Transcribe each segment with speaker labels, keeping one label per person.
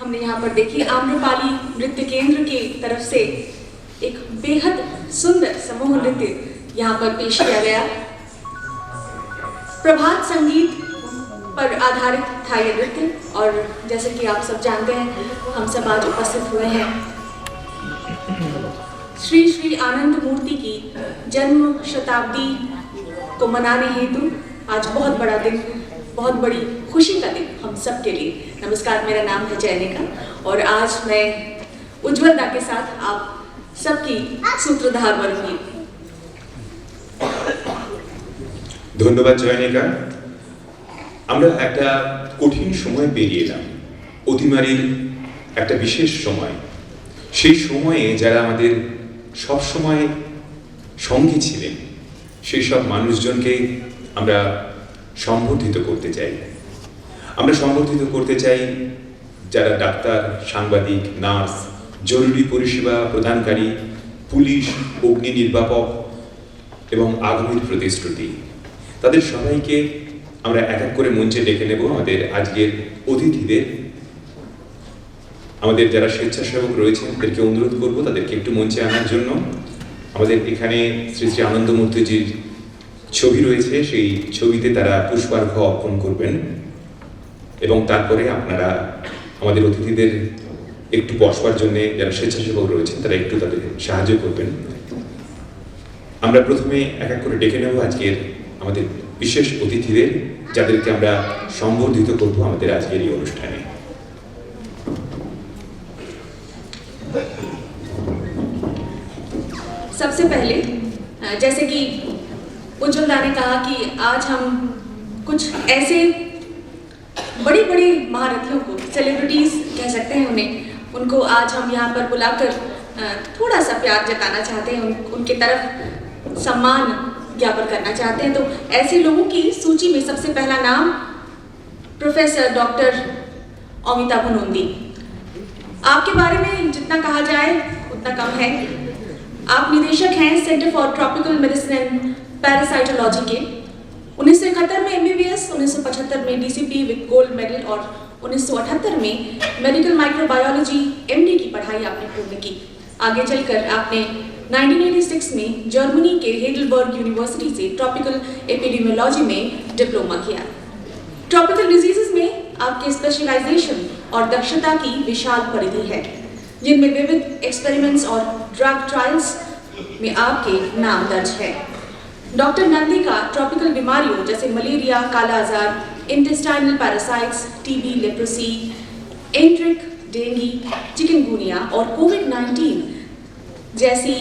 Speaker 1: हमने यहाँ पर देखी आम्रपाली नृत्य केंद्र की तरफ से एक बेहद सुंदर समूह नृत्य यहाँ पर पेश किया गया। प्रभात संगीत पर आधारित था ये नृत्य और जैसे कि आप सब जानते हैं हम सब आज उपस्थित हुए हैं श्री श्री आनंद मूर्ति की जन्म शताब्दी को मनाने हेतु। आज बहुत बड़ा दिन, बहुत बड़ी खुशी का दिन हम सब के लिए। नमस्कार, मेरा नाम है जैनिका और आज मैं उज्ज्वल दा के साथ आप सबकी सूत्रधार बनूंगी।
Speaker 2: ধন্যবাদ জয়নিকা। আমরা একটা কঠিন সময় পেরিয়ে এলাম, অতিমারির একটা বিশেষ সময়। সেই সময়ে যারা আমাদের সব সময় সঙ্গী ছিলেন সেই সব মানুষজনকে আমরা সম্বর্ধিত করতে চাই। আমরা সম্বর্ধিত করতে চাই যারা ডাক্তার, সাংবাদিক, নার্স, জরুরি পরিষেবা প্রদানকারী, পুলিশ, অগ্নি নির্বাপক এবং আগামীর প্রতিশ্রুতি, তাদের সবাইকে আমরা এক এক করে মঞ্চে ডেকে নেব। আমাদের আজকের অতিথিদের, আমাদের যারা স্বেচ্ছাসেবক রয়েছেন তাদেরকে অনুরোধ করব তাদেরকে একটু মঞ্চে আনার জন্য। আমাদের এখানে শ্রী শ্রী আনন্দ মূর্তিজির ছবি রয়েছে, সেই ছবিতে তারা পুষ্পার্ঘ্য অর্পণ করবেন এবং তারপরে আপনারা আমাদের অতিথিদের একটু বসবার জন্য যারা স্বেচ্ছাসেবক রয়েছেন তারা একটু তাদের সাহায্য করবেন। আমরা প্রথমে এক এক করে ডেকে নেব আজকের আমাদের বিশেষ অতিথিদের, যাদেরকে আমরা সম্বর্ধিত করব আমাদের আজকের এই অনুষ্ঠানে।
Speaker 1: सबसे पहले जैसे कि उज्ज्वल दा ने कहा कि आज हम कुछ ऐसे बड़ी बड़ी महारथियों को, सेलिब्रिटीज कह सकते हैं उन्हें, उनको आज हम यहाँ पर बुलाकर थोड़ा सा प्यार जताना चाहते हैं, उनके तरफ सम्मान ज्ञापन करना चाहते हैं। तो ऐसे लोगों की सूची में सबसे पहला नाम प्रोफेसर डॉक्टर अमिता भुनोंदी। आपके बारे में जितना कहा जाए उतना कम है। आप निदेशक हैं centre for tropical medicine and parasitology के। 1971 में MBBS, 1975 में DCP विद गोल्ड मेडल और 1978 में मेडिकल माइक्रोबायोलॉजी MD की पढ़ाई आपने पूर्ण की। आगे चलकर आपने 1986 में जर्मनी के हेडलबर्ग यूनिवर्सिटी से ट्रॉपिकल एपिडेमियोलॉजी में डिप्लोमा किया। ट्रॉपिकल डिजीजेस में आपके स्पेशलाइजेशन और दक्षता की विशाल परिधि है, जिनमें विविध एक्सपेरिमेंट्स और ड्रग ट्रायल्स में आपके नाम दर्ज है। डॉक्टर नंदी का ट्रॉपिकल बीमारियों जैसे मलेरिया, काला आजार, intestinal parasites, TB, leprosy, एंट्रिक, dengue, chikungunya और कोविड-19 जैसी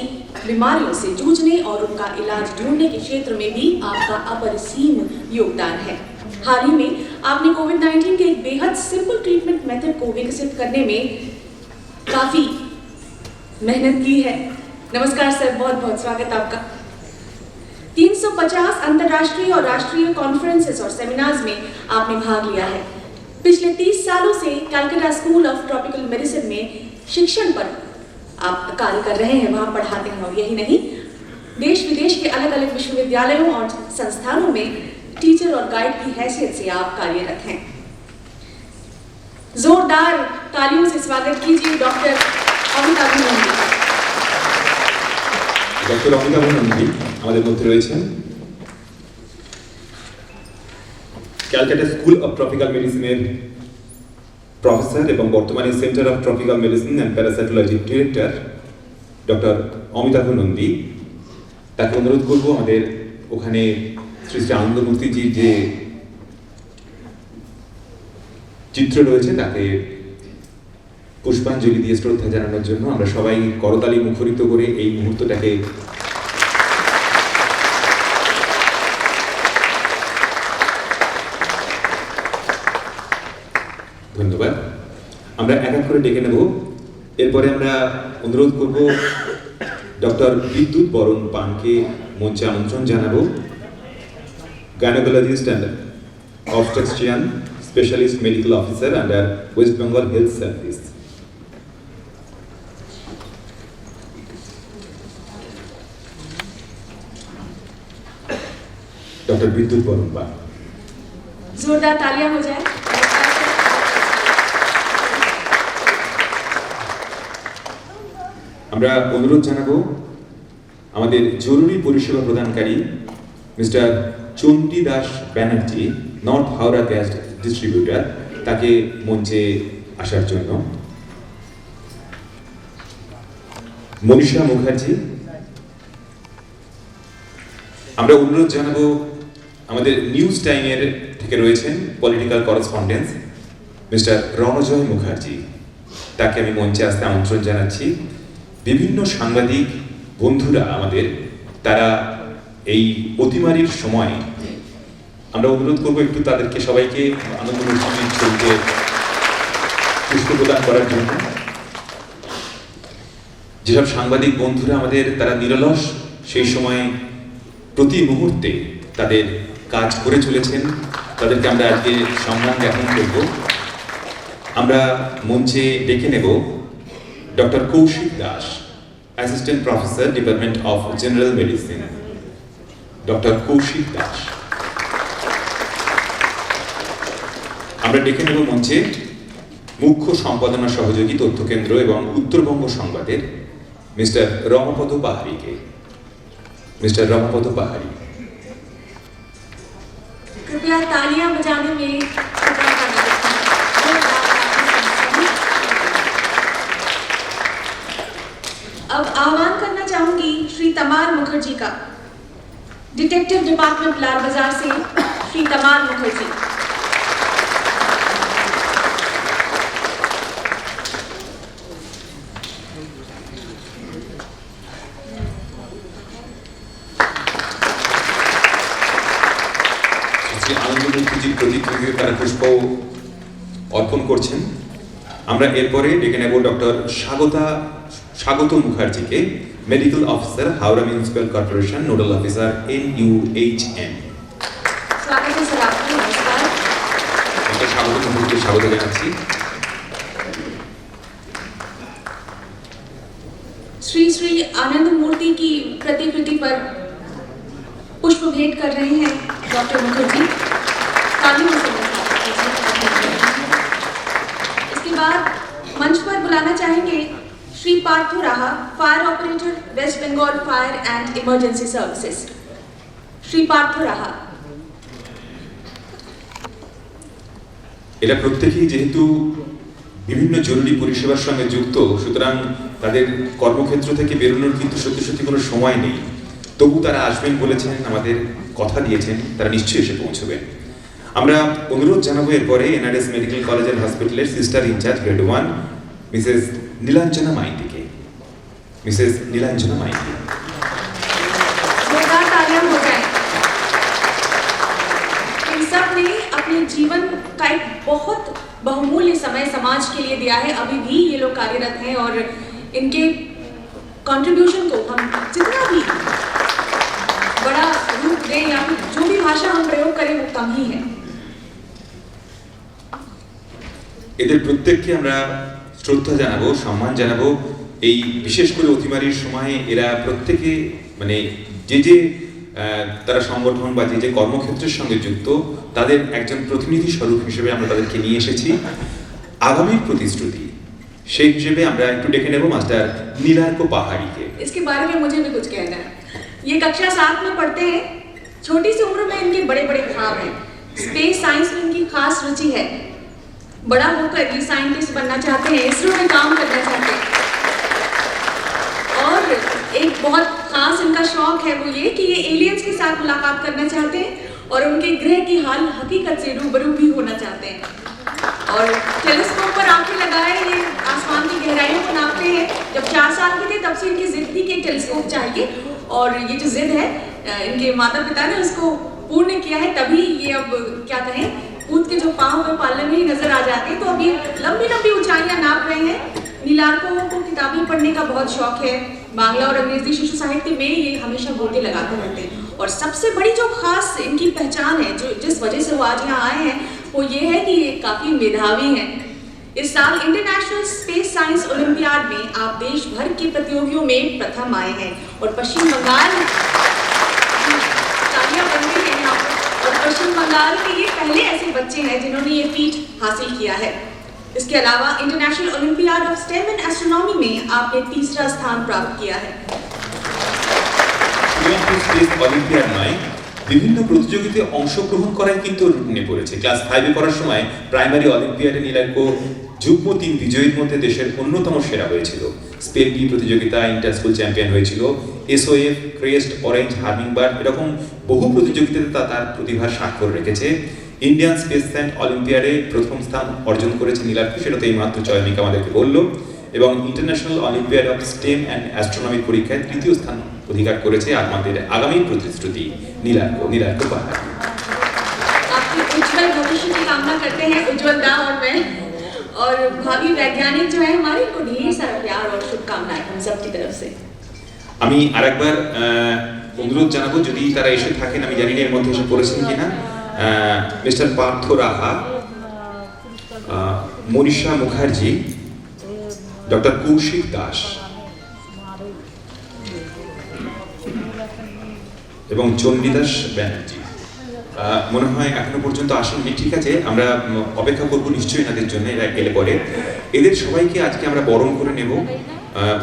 Speaker 1: बीमारियों से जूझने और उनका इलाज ढूंढने के क्षेत्र में भी आपका अपरिसीम योगदान है। हाल ही में आपने कोविड-19 के एक बेहद सिंपल ट्रीटमेंट मेथड को विकसित करने में काफी मेहनत की है। नमस्कार सर, बहुत बहुत स्वागत आपका। 350 अंतर्राष्ट्रीय और राष्ट्रीय कॉन्फ्रेंसेस और सेमिनार्स में आपने भाग लिया है। पिछले 30 सालों से Calcutta school of tropical medicine में शिक्षण पर आप कार्य कर रहे हैं, वहां पढ़ाते हैं। और यही नहीं, देश विदेश के अलग अलग विश्वविद्यालयों और संस्थानों में टीचर और गाइड की हैसियत से आप कार्यरत हैं। जोरदार तालियों से स्वागत कीजिए डॉक्टर अमिता भुनोंदी।
Speaker 2: ডক্টর অমিতা ভুনন্দি আমাদের মধ্যে রয়েছেন। ক্যালকাটা স্কুল অফ ট্রপিক্যাল মেডিসিনের প্রফেসর এবং বর্তমানে centre of tropical medicine and প্যারাসাইটোলজির ডিরেক্টর ডক্টর অমিতা ভুনন্দি। তাকে অনুরোধ করব আমাদের ওখানে শ্রী শ্রী আনন্দ মূর্তিজির যে চিত্র রয়েছে তাকে পুষ্পাঞ্জলি দিয়ে শ্রদ্ধা জানানোর জন্য। আমরা সবাই করতালি মুখরিত করে এই মুহূর্তটাকে ধন্যবাদ। আমরা এক এক করে ডেকে নেব। এরপরে আমরা অনুরোধ করব ডক্টর বিদ্যুৎ বরণ পানকে মঞ্চে আমন্ত্রণ জানাবো। Gynaecologist and obstetrician specialist medical officer under West Bengal health service. Doctor विद्युत बरुण पान।
Speaker 1: जोरदार तालियां हो जाए।
Speaker 2: আমরা অনুরোধ জানাবো আমাদের জরুরি পরিষেবা প্রদানকারী mister Chandi Das Banerjee, north Howrah gas distributor, তাকে মঞ্চে আসার জন্য। মনীষা মুখার্জি। আমরা অনুরোধ জানাবো আমাদের নিউজ টাইমের থেকে রয়েছেন political correspondent mister Ranajoy Mukherjee, তাকে আমি মঞ্চে আসতে আমন্ত্রণ জানাচ্ছি। বিভিন্ন সাংবাদিক বন্ধুরা আমাদের, তারা এই অতিমারির সময় আমরা অনুরোধ করবো একটু তাদেরকে সবাইকে আনন্দমূর্তির ছবিতে পুষ্প প্রদান করার জন্য। যেসব সাংবাদিক বন্ধুরা আমাদের, তারা নিরলস সেই সময় প্রতি মুহূর্তে তাদের কাজ করে চলেছেন, তাদেরকে আমরা আজকে সম্মান জ্ঞাপন করব। আমরা মঞ্চে ডেকে নেব doctor Kaushik Das, assistant professor, department of general medicine. Doctor Kaushik Das. আমরা ডেকে নেব মঞ্চে মুখ্য সম্পাদনা সহযোগী তথ্য কেন্দ্র এবং উত্তরবঙ্গ সংবাদের মিস্টার রমাপদ পাহাড়িকে। मिस्टर रमापद पहाड़ी,
Speaker 1: कृपया तालियां बजाने में अब आह्वान करना चाहूंगी श्री तमाल मुखर्जी का, डिटेक्टिव डिपार्टमेंट लाल बाजार से श्री तमाल मुखर्जी।
Speaker 2: আনন্দমূর্তিজির প্রতিকৃতিতে তারা পুষ্প অর্পণ করছেন। আমরা এরপরে ডেকে নেব ডক্টর স্বাগত মুখার্জিকে, medical officer, Howrah municipal corporation, nodal officer, NUHM। Swagata মুখার্জিকে স্বাগত জানাচ্ছি।
Speaker 1: श्री श्री आनंद मूर्ति की प्रतिकृति पर पुष्प भेंट कर रहे हैं डॉक्टर मुखर्जी। इसके बाद मंच पर बुलाना चाहेंगे Shri Partho Raha, fire operator, west Bengal fire and emergency services. Shri Partho Raha.
Speaker 2: এরা প্রত্যেকেই যেহেতু বিভিন্ন জরুরি পরিষেবার সঙ্গে যুক্ত, সুতরাং তাদের কর্মক্ষেত্র থেকে বেরোনোর কিন্তু সত্যি সত্যি কোনো সময় নেই। তবু তারা আসবেন বলেছেন, আমাদের কথা দিয়েছেন, তারা নিশ্চয়ই এসে পৌঁছবেন। আমরা অনুরোধ জানাবো এরপরে NRS মেডিকেল কলেজ এন্ড হসপিটালের sister in charge grade 1 Mrs Nilanjana মাইতিকে। मिसेस नीलांजना माइती।
Speaker 1: जोरदार तालियां हो जाए। इन सब ने अपने जीवन का एक बहुत बहुमूल्य समय समाज के लिए दिया है। अभी भी ये लोग कार्यरत हैं और इनके कंट्रीब्यूशन को हम जितना भी बड़ा रूप दें या फिर जो भी भाषा हम प्रयोग करें वो कम ही है।
Speaker 2: এদের প্রত্যেককে আমরা শ্রদ্ধা জানাবো, সম্মান জানাবো। এই বিশেষ করে অতিমারির সময়ে এরা প্রত্যেকে মানে যে তারা সংগঠন বা যে কর্মক্ষেত্রের সঙ্গে যুক্ত, তাদের একজন প্রতিনিধি স্বরূপ হিসেবে আমরা তাদেরকে নিয়ে এসেছি। আগামীর প্রতিশ্রুতি সেই হিসেবে আমরা একটু ডেকে নেব মাস্টার নীলার্ক পাহাড়িকে।
Speaker 1: इसके बारे में मुझे भी कुछ कहना है। ये कक्षा 7 में पढ़ते हैं। छोटी सी उम्र में इनके बड़े बड़े ख्वाब हैं। स्पेस साइंस में इनकी खास रुचि है। बड़ा होकर ये साइंटिस्ट बनना चाहते हैं, इसरो में काम करना चाहते हैं। और एक बहुत खास इनका शौक है वो ये कि ये एलियंस के साथ मुलाकात करना चाहते हैं और उनके ग्रह की हाल हकीकत से रूबरू भी होना चाहते हैं। और टेलीस्कोप पर आंखें लगाए ये आसमान की गहराइयों को नापते हैं। जब 4 साल के थे तब से इनकी जिद थी कि एक टेलीस्कोप चाहिए, और ये जो जिद है इनके माता पिता ने उसको पूर्ण किया है। तभी ये अब क्या कहें, ऊँट के जो पाँव में पालने में ही नजर आ जाते हैं। तो अब ये लंबी लंबी ऊंचाइयां नाप रहे हैं। नीलार्को को किताबें पढ़ने का बहुत शौक है। बांग्ला और अंग्रेजी शिशु साहित्य में ये हमेशा गोते लगाते रहते हैं। और सबसे बड़ी जो खास इनकी पहचान है, जो जिस वजह से वो आज यहाँ आए हैं, वो ये है कि ये काफ़ी मेधावी हैं। इस साल इंटरनेशनल स्पेस साइंस ओलंपियाड में आप देश भर की प्रतियोगियों में प्रथम आए हैं। और पश्चिम बंगाल तालियां बन रही हैं यहाँ पर। और पश्चिम बंगाल के ये पहले ऐसे बच्चे हैं जिन्होंने ये फीट हासिल किया है। इसके अलावा international olympiad of stem and astronomy में आपने तीसरा स्थान प्राप्त किया है।
Speaker 2: অলিম্পিয়াড নয়, বিভিন্ন প্রতিযোগিতায় অংশগ্রহণ করাই কিন্তু রুটিনে পড়েছে। ক্লাস 5-এ পড়ার সময় প্রাইমারি অলিম্পিয়াডে নীলাঙ্ক যুগ্ম 3 বিজয়ীর মধ্যে দেশের অন্যতম সেরা হয়েছিল। স্পেন টি প্রতিযোগিতা ইন্টার স্কুল চ্যাম্পিয়ন হয়েছিল। এসওএফ, ক্রেস্ট, অরেঞ্জ, হার্মিংবার্ড এরকম বহু প্রতিযোগিতাতে তার প্রতিভার স্বাক্ষর রেখেছে। ইন্ডিয়ান স্পেস সায়েন্স অলিম্পিয়াডে প্রথম স্থান অর্জন করেছে নীলাঙ্ক, সেটা তো এইমাত্র চয়নিকা আমাদেরকে বলল। এবং international olympiad of stem and astronomy পরীক্ষায় 3য় স্থান অধিকার করেছে আমাদের আগামী প্রতিশ্রুতি নীলাঙ্ক পাহাড়।
Speaker 1: आपके उज्जवल भविष्य की कामना करते हैं उज्जवल दा और मैं, और भावी वैज्ञानिक जो है हमारे को ढेर सारा प्यार और शुभकामनाएं हम सबकी तरफ से।
Speaker 2: আমি আরেকবার অনুরোধ জানাবো, যদি তারা এসে থাকেন, আমি জানি না এর মধ্যে এসে পড়েছেন কিনা, মিস্টার পার্থ রাহা, মনীষা মুখার্জি, ডক্টর কৌশিক দাস এবং চণ্ডীদাস ব্যানার্জি মনে হয় এখনো পর্যন্ত আসেননি। ঠিক আছে, আমরা অপেক্ষা করবো নিশ্চয়ই এনাদের জন্য, এরা এলে পরে। এদের সবাইকে আজকে আমরা বরণ করে নেব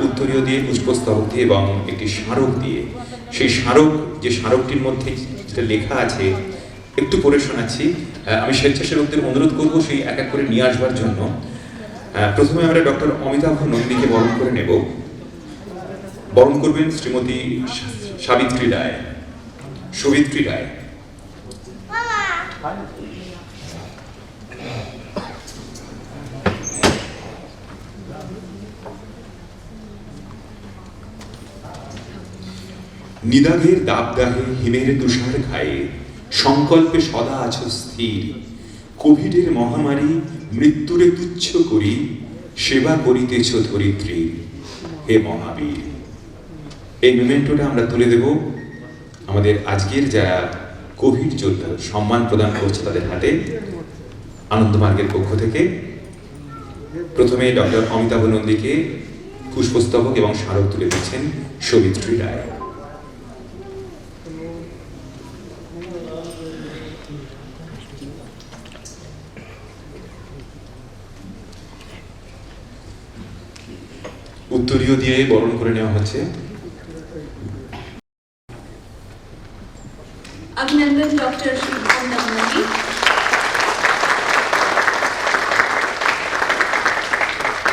Speaker 2: উত্তরীয় দিয়ে, পুষ্পস্তবক দিয়ে এবং একটি স্মারক দিয়ে। সেই স্মারক, যে স্মারকটির মধ্যে যেটা লেখা আছে একটু পড়ে শোনাচ্ছি। আমি স্বেচ্ছাসেবকদের অনুরোধ করবো সেই এক এক করে নিয়ে আসবার জন্য। প্রথমে আমরা ডক্টর অমিতাভ নন্দীকে বরণ করে নেব। বরণ করবেন শ্রীমতী সাবিত্রী রায়, সবিত্রী রায়। নিদাঘের দাবদাহে হিমের তুষার ঘায়ে সংকল্পে সদা আছো স্থির, কোভিডের মহামারী মৃত্যুরে তুচ্ছ করি, সেবা করিতেছ ধরিত্রী হে মহাবীর। এই মোমেন্টটা আমরা তুলে দেব আমাদের আজকের যারা কোভিড যোদ্ধা, সম্মান প্রদান করছে তাদের হাতে আনন্দমার্গের পক্ষ থেকে। প্রথমে ডক্টর অমিতাভ নন্দীকে পুষ্পস্তবক এবং স্মারক তুলে দিচ্ছেন সবিত্রী রায়। উত্তরীয় দিয়ে বরণ করে নেওয়া হচ্ছে।
Speaker 1: अभिनंदन डॉक्टर अमिताभ नंदी।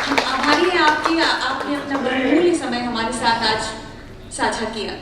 Speaker 1: हम आभारी हैं आपकी, आपने अपना बहुमूल्य समय हमारे साथ आज साझा किया।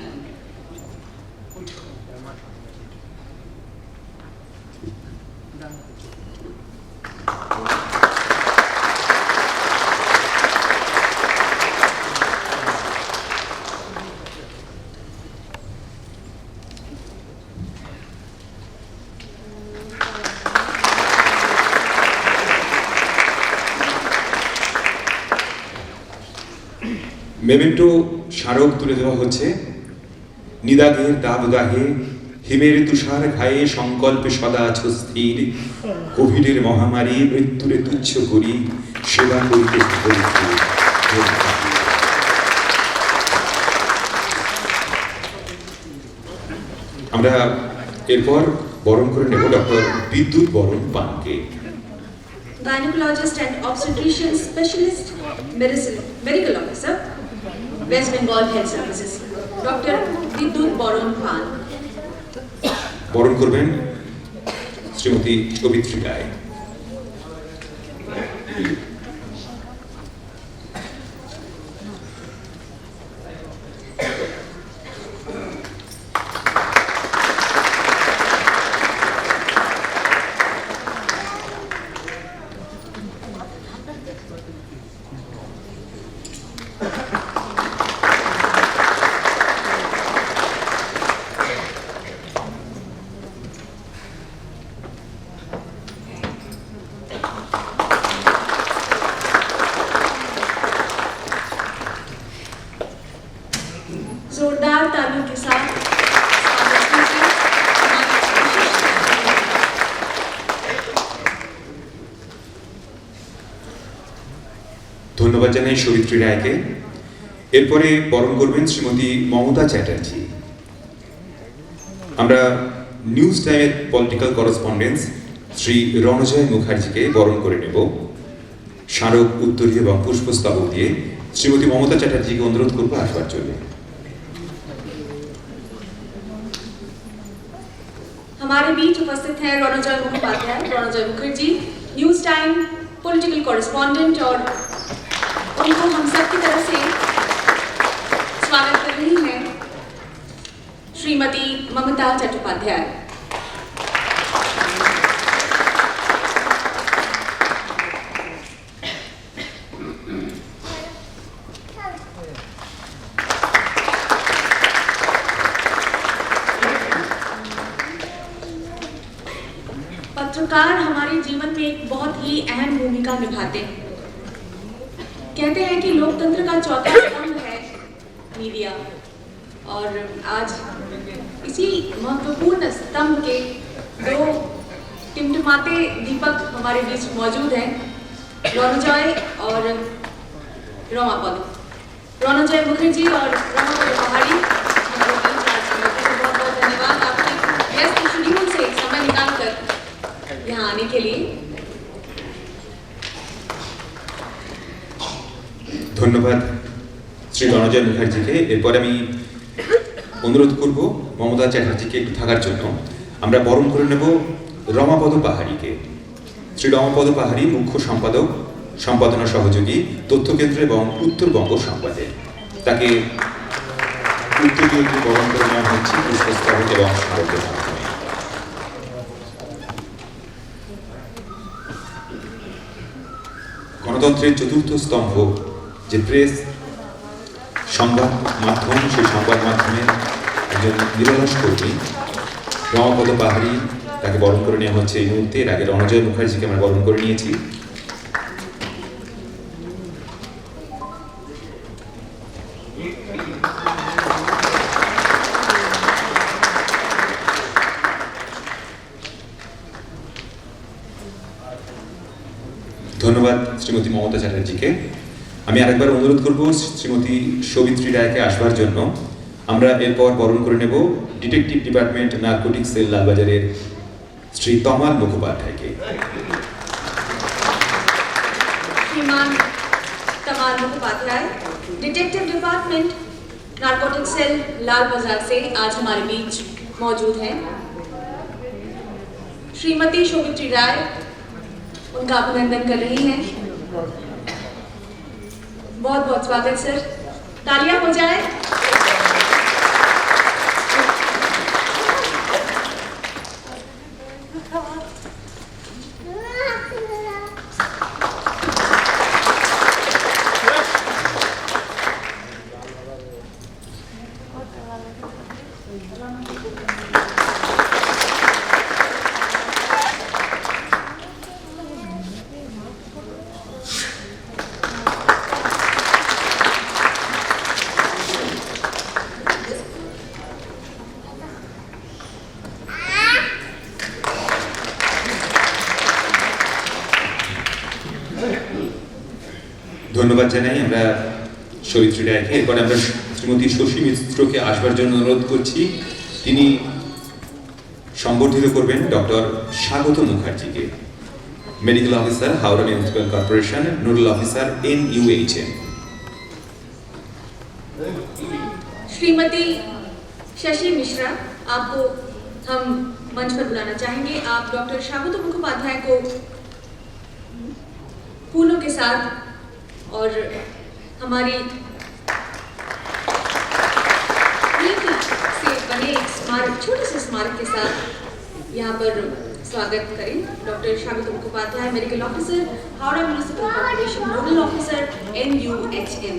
Speaker 2: মেমেন্টো স্মারক তুলে দেওয়া হচ্ছে। নিদাঘের দাবদাহে হিমের তুষার ঘায়ে সংকল্পে সদা আছো স্থির, কোভিডের মহামারী মৃত্যুরে তুচ্ছ করি, সেবা করিতে ধরিত্রী। আমরা এরপর বরণ করে নেব ডক্টর বিদ্যুৎ বরণ পানকে।
Speaker 1: Gynecologist and obstetrician specialist, medical officer, West Bengal Health Services, Dr. Vidyut Boron Pan.
Speaker 2: বরণ করবেন শ্রীমতী সবিত্রী রায়।
Speaker 1: जोरदार तालियों के साथ
Speaker 2: ধন্যবাদ জানাই সবিত্রী রায়কে। এরপরে বরণ করবেন শ্রীমতী মমতা চ্যাটার্জি। আমরা নিউজ টাইমের পলিটিক্যাল করেসপন্ডেন্স শ্রী রণজয় মুখার্জিকে বরণ করে নেব। স্মারক উত্তরী এবং পুষ্পস্তবক দিয়ে শ্রীমতী মমতা চ্যাটার্জিকে অনুরোধ করবো আসবার জন্য।
Speaker 1: हमारे बीच उपस्थित हैं Ronojoy Mukhopadhyay, Ronojoy Mukherjee, news time political correspondent, और उनको हम सब की तरफ से स्वागत कर रही हैं श्रीमती ममता चट्टोपाध्याय। पत्रकार हमारे जीवन में एक बहुत ही अहम भूमिका निभाते हैं। कहते हैं कि लोकतंत्र का चौथा स्तंभ है मीडिया, और आज इसी महत्वपूर्ण स्तंभ के दो टिमटिमाते दीपक हमारे बीच मौजूद हैं, रोनोजॉय और रोमापद। रोनोजॉय मुखर्जी और रोमापद पहाड़ी, बहुत बहुत धन्यवाद आपके व्यस्त शेड्यूल से समय निकालकर यहाँ आने के लिए।
Speaker 2: ধন্যবাদ শ্রী রণজয় মুখার্জিকে। এরপর আমি অনুরোধ করব মমতা চ্যাটার্জিকে একটু থাকার জন্য। আমরা বরণ করে নেব রমাপদ পাহাড়িকে। শ্রী রমাপদ পাহাড়ি মুখ্য সম্পাদক, সম্পাদনা সহযোগী, তথ্যকেন্দ্র এবং উত্তরবঙ্গ সংবাদে। তাকে উত্তরীয় বরণ করে নেওয়া হচ্ছে পুষ্পস্তবক এবং স্মারকের মাধ্যমে। গণতন্ত্রের চতুর্থ স্তম্ভ যে প্রেস, সংবাদ মাধ্যম, সেই সংবাদ মাধ্যমের একজন নিরলস কর্মী রমাপদ পাহাড়ি, তাকে বরণ করে নেওয়া হচ্ছে এই মুহূর্তে। এর আগে রণজয় মুখার্জিকে আমরা বরণ করে নিয়েছি। ধন্যবাদ শ্রীমতী মমতা চ্যাটার্জিকে। আমি আরেকবার অনুরোধ করব শ্রীমতী সবিত্রী রায়কে আসবার জন্য। আমরা এরপর বরণ করে নেব ডিটেকটিভ ডিপার্টমেন্ট নার্কোটিক সেল লালবাজারের শ্রী তমাল মুখোপাধ্যায়কে।
Speaker 1: Shriman Tamal Mukhopadhyay, detective department narcotic cell Lal Bazar से आज हमारे बीच मौजूद हैं। श्रीमती शोभित्री राय उनका अभिनंदन कर रही हैं। बहुत बहुत स्वागत सर, तालियां हो जाए।
Speaker 2: ধন্যবাদ জানাই আমরা সবিত্রী রায়কে। এরপরে আমরা শ্রীমতী শশী মিত্রকে আসবার জন্য অনুরোধ করছি। তিনি সম্বর্ধিত করবেন ডক্টর স্বাগত মুখার্জিকে, medical officer Howrah municipal corporation, nodal officer NUHM।
Speaker 1: Shrimati Shashi Mishra, आपको हम मंच पर बुलाना चाहेंगे। आप डॉक्टर स्वागत मुखोपाध्याय को फूलों के साथ और हमारी नीति से बने एक स्मारक, छोटे से स्मारक के साथ यहाँ पर स्वागत करें। डॉक्टर स्वागत Mukhopadhyay, medical officer Howrah municipal corporation, nodal officer NUHM।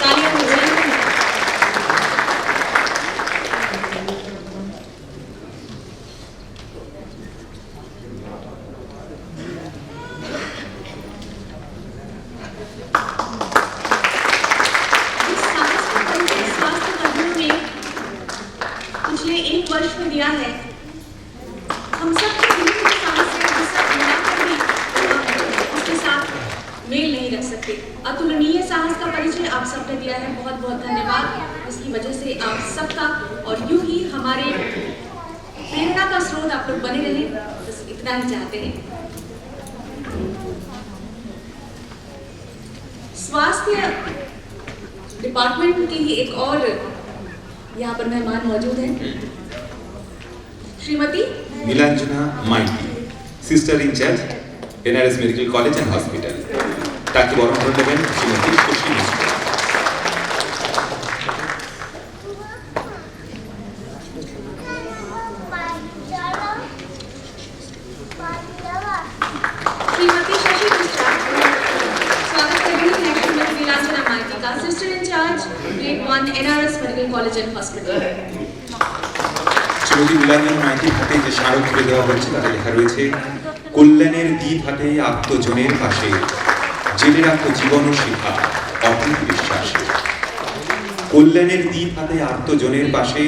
Speaker 1: तालियां हो जाएं। पिछले 1 वर्ष में दिया है, हम सब के दिल की सांस से उसके साथ मेल नहीं रख सकते। अतुलनीय साहस का परिचय आप सबने दिया है, बहुत बहुत धन्यवाद। इसकी वजह से आप सबका, और यूं ही हमारे प्रेरणा का स्रोत आप लोग बने रहे, बस इतना ही चाहते हैं। स्वास्थ्य डिपार्टमेंट की ही एक और यहाँ पर मेहमान मौजूद हैं, Shrimati
Speaker 2: Nilanjana Maiti, sister incharge NRS medical college and hospital. তাকে বরণ করে নেবেন শ্রীমতী শশী মিশ্র।
Speaker 1: श्रीमती शशि मिश्रा स्वागत कर रही हैं श्रीमती नीलांजना माइती का, sister in charge grade 1 NRS medical college and hospital.
Speaker 2: Shrimati Nilanjana মাইতির হাতে যে স্মারক তুলে দেওয়া হয়েছে তাতে লেখা রয়েছে, কল্যাণের দ্বীপ হাতে আত্মজনের পাশে জেলে রাখো জীবন ও শিখা অটুট বিশ্বাসে। কল্যাণের দ্বীপ হাতে আত্মজনের পাশে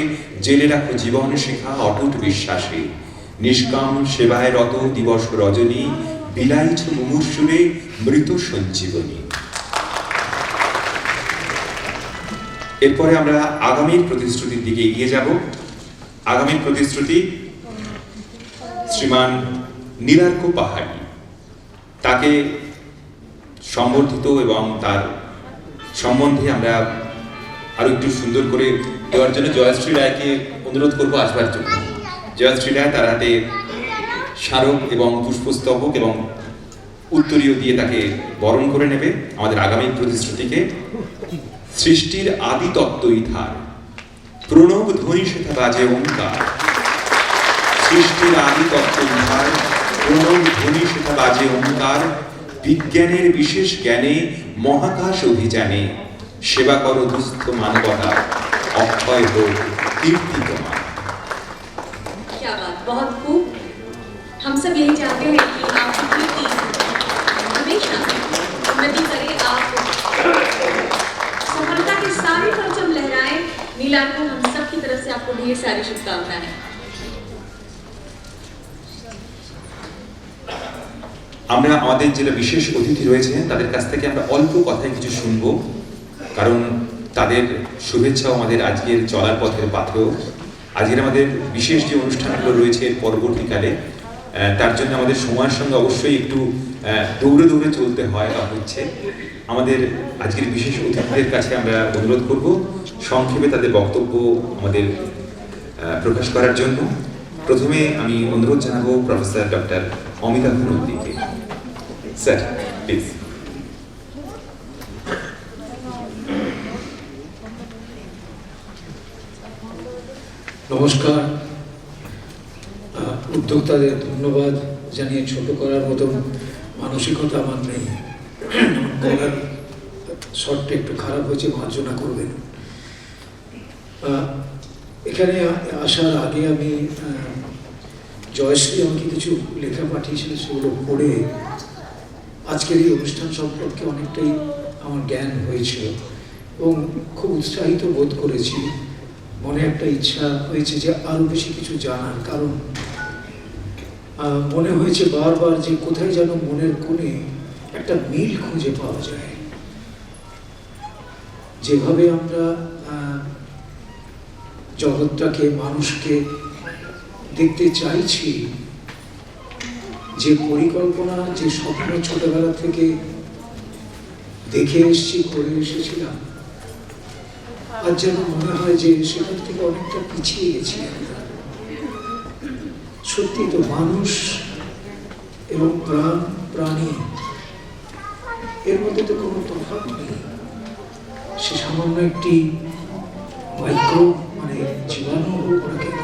Speaker 2: জেলে রাখো জীবন শিখা অটুট বিশ্বাসে। নিষ্কাম সেবায় রত দিবস রজনী বিলাইছ মুমূর্ষুরে মৃত সঞ্জীবনী। এরপরে আমরা আগামীর প্রতিশ্রুতির দিকে এগিয়ে যাব। আগামীর প্রতিশ্রুতি শ্রীমান নীলার্ক পাহাড়ি, তাকে সম্বর্ধিত এবং তার সম্বন্ধে আমরা আরো একটু সুন্দর করে দেওয়ার জন্য জয়শ্রী রায়কে অনুরোধ করবো আসবার জন্য। জয়শ্রী রায় তার হাতে স্মারক এবং পুষ্পস্তবক এবং উত্তরীয় দিয়ে তাকে বরণ করে নেবে আমাদের আগামী প্রতিশ্রুতিকে। সৃষ্টির আদি তত্ত্ব ইথার, প্রণব ধ্বনি সেথা বাজে ওঙ্কার। সৃষ্টির আদি তত্ত্ব ইথার, প্রণব ধ্বনি সেথা বাজে ওঙ্কার। বিজ্ঞানের বিশেষ জ্ঞানে মহাকাশ অভিযানে সেবা করো দুস্থ মানবতা, অক্ষয় হোক কীর্তি তোমার।
Speaker 1: क्या बात, बहुत खूब। हम सब यही चाहते हैं कि आपकी कीर्ति हमेशा उन्नति करे, आप सफलता के सारे परचम लहराएं। नीला को हम सब की तरफ से आपको ढेर सारी शुभकामनाएं।
Speaker 2: আমরা আমাদের যেটা বিশেষ অতিথি রয়েছেন তাদের কাছ থেকে আমরা অল্প কথায় কিছু শুনবো, কারণ তাদের শুভেচ্ছাও আমাদের আজকের চলার পথের পাথেও। আজকের আমাদের বিশেষ যে অনুষ্ঠানগুলো রয়েছে পরবর্তীকালে, তার জন্য আমাদের সময়ের সঙ্গে অবশ্যই একটু দৌড়ে দৌড়ে চলতে হয় বা হচ্ছে। আমাদের আজকের বিশেষ অতিথিদের কাছে আমরা অনুরোধ করব সংক্ষেপে তাদের বক্তব্য আমাদের প্রকাশ করার জন্য। প্রথমে আমি অনুরোধ জানাবো প্রফেসর ডক্টর অমিতাভ নন্দীকে। Sir please.
Speaker 3: নমস্কার। উদ্যোক্তাদের ধন্যবাদ জানিয়ে ছোট করার মতো মানসিকতা আমার নেই। গলার শটটা একটু খারাপ হয়েছে, মার্জনা করবেন। এখানে আসার আগে আমি জয়শ্রী আমাকে কিছু লেখা পাঠিয়েছিল, সেগুলো পড়ে আজকের এই অনুষ্ঠান সম্পর্কে অনেকটাই আমার জ্ঞান হয়েছিল এবং খুব উৎসাহিত বোধ করেছি। মনে একটা ইচ্ছা হয়েছে যে আরো বেশি কিছু জানার, কারণ মনে হয়েছে বারবার যে কোথায় যেন মনের কোণে একটা মিল খুঁজে পাওয়া যায়। যেভাবে আমরা জগৎটাকে, মানুষকে দেখতে চাইছি, যে পরিকল্পনা, যে স্বপ্ন ছোটবেলা থেকে দেখে এসেছি, করে এসেছিলাম, আজ যেন মনে হয় যে সেখান থেকে অনেকটা পিছিয়ে গেছি আমরা। সত্যি তো মানুষ এবং প্রাণী এর মধ্যে তো কোনো তফাৎ নেই। সে সামান্য একটি মাইক্রো জীবাণু হোক না কেন,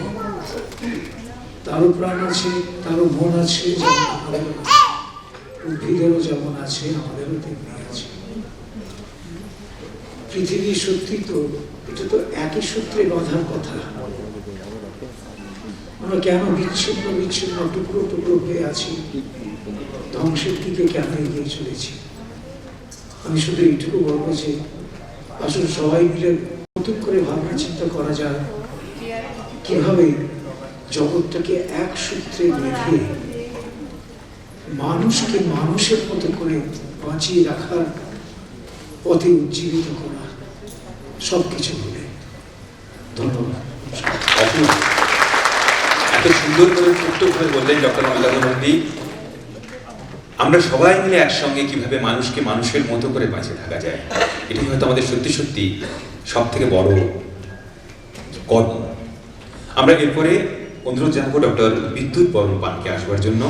Speaker 3: তারও প্রাণ আছে, তারও মন আছে, যেমন আমাদের উদ্ভিদেরও যেমন আছে, আমাদেরও তেমনি আছে। পৃথিবী সত্যি তো, এটা তো একই সূত্রে বাঁধার কথা। আমরা কেন বিচ্ছিন্ন বিচ্ছিন্ন টুকরো টুকরো হয়ে আছি, ধ্বংসের দিকে কেন এগিয়ে চলেছি? আমি শুধু এইটুকু বলবো যে আসলে সবাই মিলে নতুন করে ভাবনা চিন্তা করা যায় কিভাবে জগৎটাকে এক সূত্রে বেঁধে মানুষকে মানুষের মতো করে বাঁচিয়ে রাখার পথে উজ্জীবিত করা, সবকিছু মিলে। ধন্যবাদ।
Speaker 2: এত সুন্দর করে ছোট্ট করে বললেন ডক্টর অমিতাভ নন্দী। আমরা সবাই মিলে একসঙ্গে কিভাবে মানুষকে মানুষের মতো করে বাঁচে থাকা যায়, এটি হয়তো আমাদের সত্যি সত্যি সব থেকে বড় কর্ম। আমরা এরপরে অনুরোধ জানাবো ডক্টর বিদ্যুৎ বরণ পানকে আসবার জন্য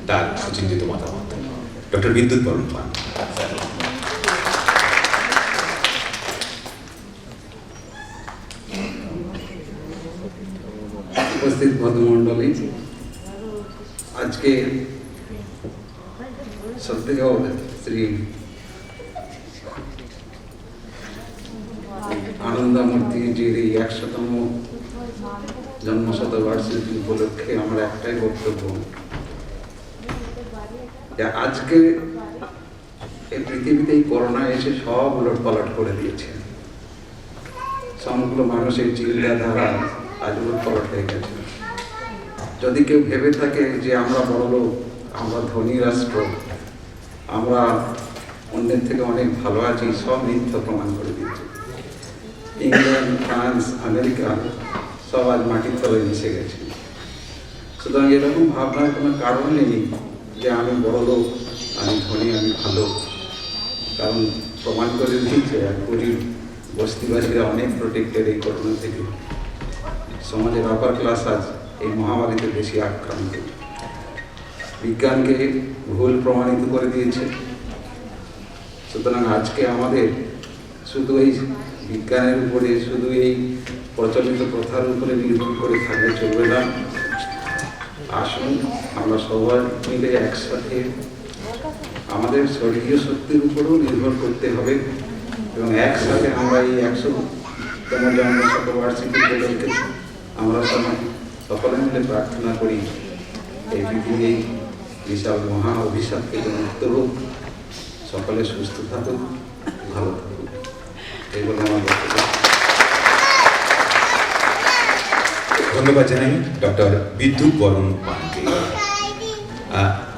Speaker 2: তার সুচিন্তিত মতামত। ডক্টর বিদ্যুৎ বরণ পান।
Speaker 4: উপস্থিত ভদ্রমণ্ডলী, আজকে সত্যিকার শ্রী আনন্দমূর্তিজির এই ১০০তম জন্মশতবার্ষিকী উপলক্ষে আমার একটাই বক্তব্য, যে আজকে এই পৃথিবীতে এই করোনা এসে সব উলটপালট করে দিয়েছে। সমগ্র মানুষের চিন্তাধারা আজ উলটপালট হয়ে গেছে। যদি কেউ ভেবে থাকে যে আমরা বড়লোক, আমরা ধনী রাষ্ট্র, আমরা অন্যের থেকে অনেক ভালো আছি, সব মিথ্যা প্রমাণ করে দিয়েছে। ইংল্যান্ড, ফ্রান্স, আমেরিকা সব আজ মাটির তলায় মিশে গেছে। সুতরাং এরকম ভাবনার কোনো কারণ নেই যে আমি বড়লোক, আমি ধনী, আমি ভালো। কারণ প্রমাণ করে দিচ্ছে আর পুরীর বস্তিবাসীরা অনেক প্রোটেক্টেড এই করোনা থেকে। সমাজের আপার ক্লাস আজ এই মহামারীতে বেশি আক্রান্ত। বিজ্ঞানকে ভুল প্রমাণিত করে দিয়েছে। সুতরাং আজকে আমাদের শুধু এই বিজ্ঞানের উপরে, শুধু এই প্রচলিত প্রথার উপরে নির্ভর করে থাকলে চলবে না। আসুন আমরা সবাই মিলে একসাথে আমাদের শরীরীয় শক্তির উপরেও নির্ভর করতে হবে এবং একসাথে আমরা এই ১০০তম জন্মশতবার্ষিকী উপলক্ষে আমরা সকলে মিলে প্রার্থনা করি এই পৃথিবী বিশাল মহা অভিশাপ থেকে মুক্ত হোক, সকলে সুস্থ থাকুক, ভালো থাকুক, এই বলে আমার বক্তব্য।
Speaker 2: ধন্যবাদ জানাই ডক্টর বিদ্যুৎ বরণ পানকে।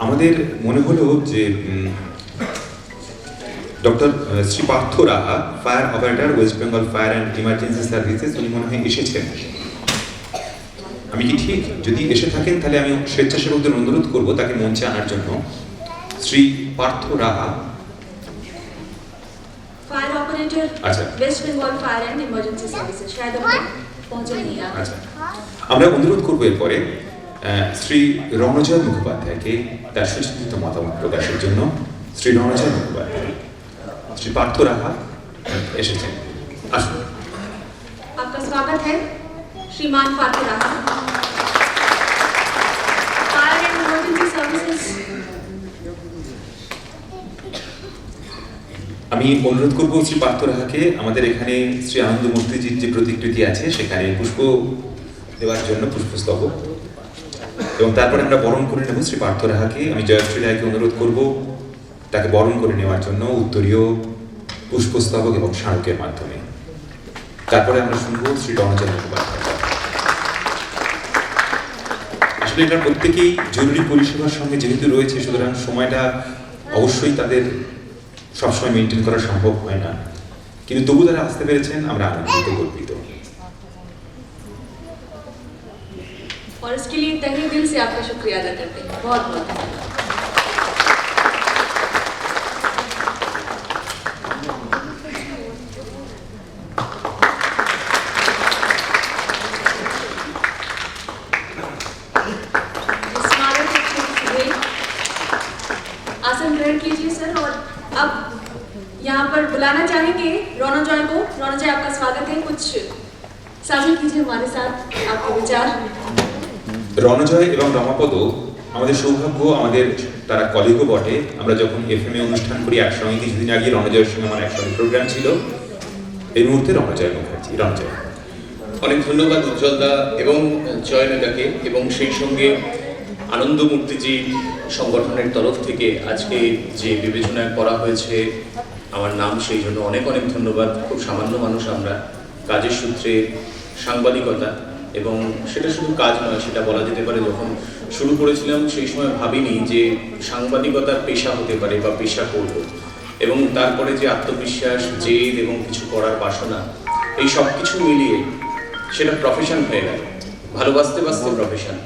Speaker 2: আমাদের মনে হলো যে doctor Shri Partha Raha, fire operator, west Bengal fire and emergency services, উনি মনে হয় এসেছেন। আমি কি ঠিক? যদি এসে থাকেন তাহলে আমি স্বেচ্ছাসেবকদের অনুরোধ করব তাকে মঞ্চে আনার জন্য। শ্রী পার্থ রাহা,
Speaker 1: फायर ऑपरेटर,
Speaker 2: अच्छा।
Speaker 1: West Bengal fire and emergency services, शायद अभी पहुंचे नहीं आप।
Speaker 2: আচ্ছা, আমরা অনুরোধ করবো এরপরে শ্রী রণজয় মুখোপাধ্যায়কে তার সুচিন্তিত মতামত প্রকাশের জন্য। শ্রী রণজয় মুখোপাধ্যায়, শ্রী পার্থ রাহা এসেছেন, আসুন।
Speaker 1: आपका स्वागत है श्रीमान पार्थ राहा, फायर एंड इमरजेंसी सर्विसेज।
Speaker 2: আমি অনুরোধ করব শ্রী পার্থ রাহাকে আমাদের এখানে শ্রী আনন্দমূর্তিজির যে প্রতিকৃতি আছে সেখানে পুষ্প দেওয়ার জন্য, পুষ্পস্তবক, এবং তারপরে আমরা বরণ করে নেব শ্রী পার্থ রাহাকে। আমি জয়শ্রী রায়কে অনুরোধ করব তাকে বরণ করে নেওয়ার জন্য উত্তরীয়, পুষ্পস্তবক এবং স্মারকের মাধ্যমে। তারপরে আমরা শুনবো শ্রী রণজয় মুখোপাধ্যায়। আসলে এটা প্রত্যেকেই জরুরি পরিষেবার সঙ্গে যেহেতু রয়েছে, সুতরাং সময়টা অবশ্যই তাদের সবসময় মেনটেন করা সম্ভব হয় না, কিন্তু তবু তারা আসতে পেরেছেন, আমরা আনন্দিত, গর্বিত।
Speaker 1: और इसके लिए तहे दिल से आपका शुक्रिया अदा करते हैं, बहुत बहुत धन्यवाद। आसन ग्रहण कीजिए सर, और अब यहाँ पर बुलाना चाहेंगे रौनजॉय को। रौनजॉय, आपका स्वागत है, कुछ साझा कीजिए हमारे साथ आपके विचार।
Speaker 2: রণজয় এবং রমাপদ আমাদের সৌভাগ্য, আমাদের তারা কলিগও বটে। আমরা যখন এফএমএ অনুষ্ঠান করি একসঙ্গে, কিছুদিন আগে রণজয়ের সঙ্গে আমার একসঙ্গে প্রোগ্রাম ছিল। এই মুহূর্তে রণজয় মুখার্জি। রণজয়,
Speaker 5: অনেক ধন্যবাদ উজ্জ্বলদা এবং জয়নেদাকে, এবং সেই সঙ্গে আনন্দমূর্তিজি সংগঠনের তরফ থেকে আজকে যে বিবেচনা করা হয়েছে আমার নাম, সেই জন্য অনেক অনেক ধন্যবাদ। খুব সামান্য মানুষ আমরা, কাজের সূত্রে সাংবাদিকতা, এবং সেটা শুধু কাজ নয়, সেটা বলা যেতে পারে যখন শুরু করেছিলাম সেই সময় ভাবিনি যে সাংবাদিকতার পেশা হতে পারে বা পেশা করব, এবং তারপরে যে আত্মবিশ্বাস, জেদ এবং কিছু করার বাসনা, এই সব কিছু মিলিয়ে সেটা প্রফেশন হয়ে গেল, ভালোবাসতে বাসতে প্রফেশন।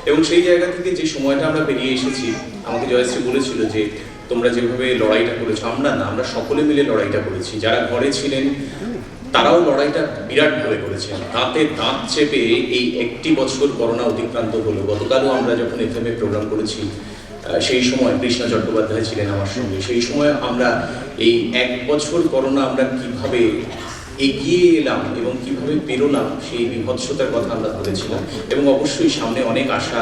Speaker 5: এবং সেই জায়গা থেকে যে সময়টা আমরা পেরিয়ে এসেছি, আমাকে জয়শ্রী বলেছিল যে তোমরা যেভাবে লড়াইটা করেছো, আমরা না, আমরা সকলে মিলে লড়াইটা করেছি। যারা ঘরে ছিলেন তারাও লড়াইটা বিরাটভাবে করেছেন, দাঁতে দাঁত চেপে এই 1 বছর করোনা অতিক্রান্ত হলো। গতকালও আমরা যখন এফএমএ প্রোগ্রাম করেছি, সেই সময় কৃষ্ণা চট্টোপাধ্যায় ছিলেন আমার সঙ্গে। সেই সময় আমরা এই 1 বছর করোনা আমরা কিভাবে এগিয়ে এলাম এবং কিভাবে পেরোলাম, সেই বিভৎসতার কথা আমরা ধরেছিলাম। এবং অবশ্যই সামনে অনেক আশা,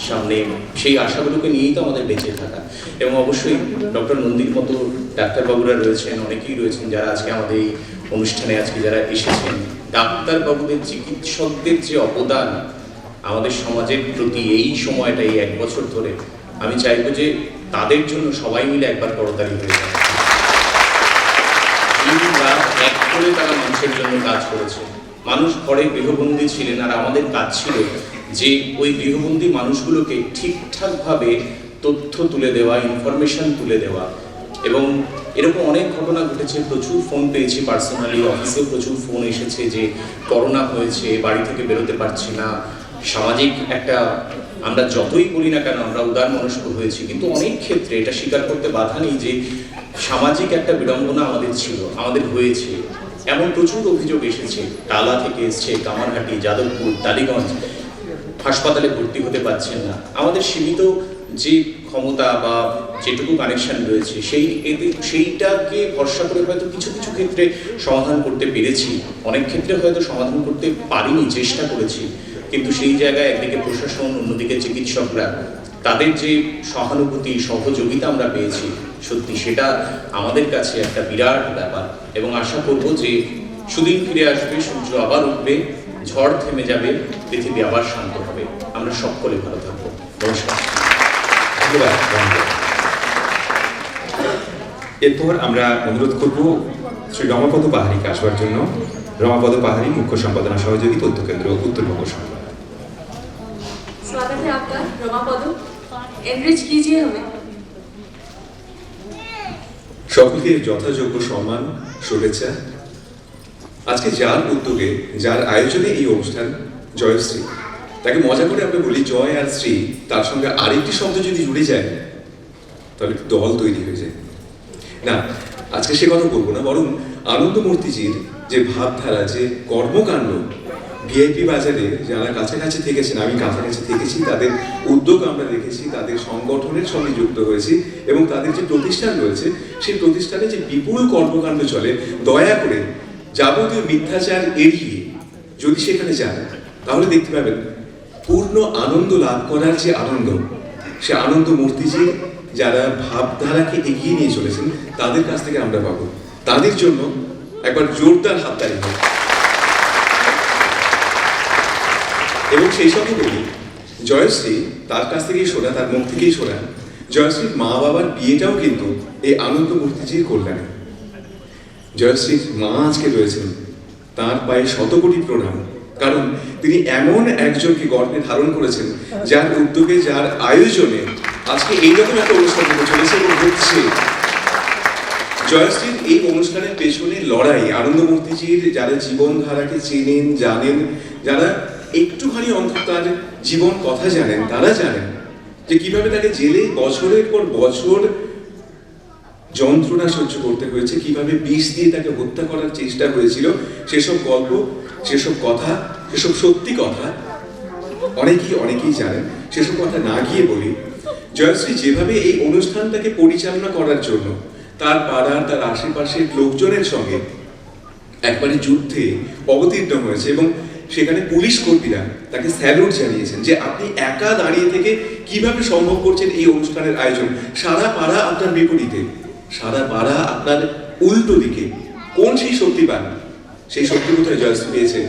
Speaker 5: সামনে সেই আশাগুলোকে নিয়েই তো আমাদের বেঁচে থাকা। এবং অবশ্যই ডক্টর নন্দীর মতো ডাক্তারবাবুরা রয়েছেন, অনেকেই রয়েছেন যারা আজকে আমাদের এই অনুষ্ঠানে আজকে যারা এসেছেন। ডাক্তারবাবুদের, চিকিৎসকদের যে অবদান আমাদের সমাজের প্রতি এই সময়টা, এই 1 বছর ধরে, আমি চাইবো যে তাদের জন্য সবাই মিলে একবার করতালি হয়ে যায়। এক করে তারা মানুষের জন্য কাজ করেছে। মানুষ ঘরে গৃহবন্দী ছিলেন, আর আমাদের কাজ ছিল যে ওই গৃহবন্দী মানুষগুলোকে ঠিকঠাকভাবে তথ্য তুলে দেওয়া, ইনফরমেশন তুলে দেওয়া। এবং এরকম অনেক ঘটনা ঘটেছে, প্রচুর ফোন পেয়েছি পার্সোনালি, অফিসেও প্রচুর ফোন এসেছে যে করোনা হয়েছে, বাড়ি থেকে বেরোতে পারছি না। সামাজিক একটা, আমরা যতই করি না কেন, আমরা উদার মনস্ক হয়েছি, কিন্তু অনেক ক্ষেত্রে এটা স্বীকার করতে বাধা নেই যে সামাজিক একটা বিড়ম্বনা আমাদের ছিল, আমাদের হয়েছে। এমন প্রচুর অভিযোগ এসেছে, টালা থেকে এসছে, কামারহাটি, যাদবপুর, টালিগঞ্জ, হাসপাতালে ভর্তি হতে পারছেন না। আমাদের সীমিত যে ক্ষমতা বা যেটুকু কানেকশন রয়েছে সেইটাকে ভরসা করে হয়তো কিছু কিছু ক্ষেত্রে সমাধান করতে পেরেছি, অনেক ক্ষেত্রে হয়তো সমাধান করতে পারিনি, চেষ্টা করেছি। কিন্তু সেই জায়গায় একদিকে প্রশাসন, অন্যদিকে চিকিৎসকরা, তাদের যে সহানুভূতি, সহযোগিতা আমরা পেয়েছি, সত্যি সেটা আমাদের কাছে একটা বিরাট ব্যাপার। এবং আশা করব যে সুদিন ফিরে আসবে, সূর্য আবার উঠবে, ঝড় থেমে যাবে, পৃথিবী আবার শান্ত হবে, আমরা সকলে ভালো থাকবো। নমস্কার।
Speaker 2: এরপর আমরা অনুরোধ করব শ্রী রমাপদ পাহাড়িকে আসবার জন্য। রমাপদ পাহাড়ি, মুখ্য সম্পাদনা সহযোগী, তথ্য কেন্দ্র, উত্তরবঙ্গ সংবাদ।
Speaker 1: स्वागत है आपका रमापद, एनरिच कीजिए हमें।
Speaker 2: সকলকে যথাযোগ্য সম্মান, শুভেচ্ছা। আজকে যার উদ্যোগে, যার আয়োজনে এই অনুষ্ঠান, জয়শ্রী, তাকে মজা করে আমরা বলি জয় আর শ্রী, তার সঙ্গে আরেকটি শব্দ যদি জুড়ে যায় তাহলে দল তৈরি হয়ে যায়। না, আজকে সে কথা বলবো না, বরং আনন্দমূর্তিজির যে ভাবধারা, যে কর্মকাণ্ড, ভিআইপি বাজারে যারা কাছাকাছি থেকেছেন, আমি কাছাকাছি থেকেছি, তাদের উদ্যোগ আমরা দেখেছি, তাদের সংগঠনের সঙ্গে যুক্ত হয়েছি, এবং তাদের যে প্রতিষ্ঠান রয়েছে সেই প্রতিষ্ঠানে যে বিপুল কর্মকাণ্ড চলে, দয়া করে যাবতীয় মিথ্যাচার এড়িয়ে যদি সেখানে যান তাহলে দেখতে পাবেন পূর্ণ আনন্দ লাভ করার যে আনন্দ, সে আনন্দ মূর্তিজির যারা ভাবধারাকে এগিয়ে নিয়ে চলেছেন তাদের কাছ থেকে আমরা পাবো। তাদের জন্য একবার জোরদার হাততালি হোক। এবং সেই সঙ্গে বলি, জয়শ্রী, তার কাছ থেকেই শোনা, তার মুখ থেকেই শোনা, জয়শ্রীর মা বাবার বিয়েটাও কিন্তু এই আনন্দ মূর্তিজির কল্যাণে। জয়শ্রীর মা আজকে রয়েছেন, তার পায়ে 100 কোটি প্রণাম, কারণ তিনি এমন একজনকে গর্ভে ধারণ করেছেন যার উদ্যোগে, যার আয়োজনে আজকে এইরকম একটা অনুষ্ঠান হতে চলেছে এবং হচ্ছে। জয়শ্রীর এই অনুষ্ঠানের পেছনে লড়াই, আনন্দ মূর্তিজির যারা জীবনধারাকে চেনেন, জানেন, যারা একটুখানি অন্তত তার জীবন কথা জানেন, তারা জানেন যে কিভাবে তাকে জেলে বছরের পর বছর যন্ত্রণা সহ্য করতে হয়েছে, কিভাবে বিষ দিয়ে তাকে হত্যা করার চেষ্টা হয়েছিল। সেসব গল্প, সেসব কথা, সেসব সত্যি কথা অনেকেই জানেন। সেসব কথা না গিয়ে বলি, জয়শ্রী যেভাবে এই অনুষ্ঠানটাকে পরিচালনা করার জন্য তার পাড়ার, তার আশেপাশের লোকজনের সঙ্গে একবারে যুদ্ধে অবতীর্ণ হয়েছে, এবং সেখানে পুলিশ কর্মীরা তাকে স্যালুট জানিয়েছেন যে আপনি একা দাঁড়িয়ে থেকে কিভাবে সম্ভব করছেন এই অনুষ্ঠানের আয়োজন। সারা পাড়া আপনার বিপরীতে, সারা পাড়া আপনার উল্টো দিকে। কোন সেই শক্তিবান? সেই শক্তি কোথায় জয়শ্রী পেয়েছে?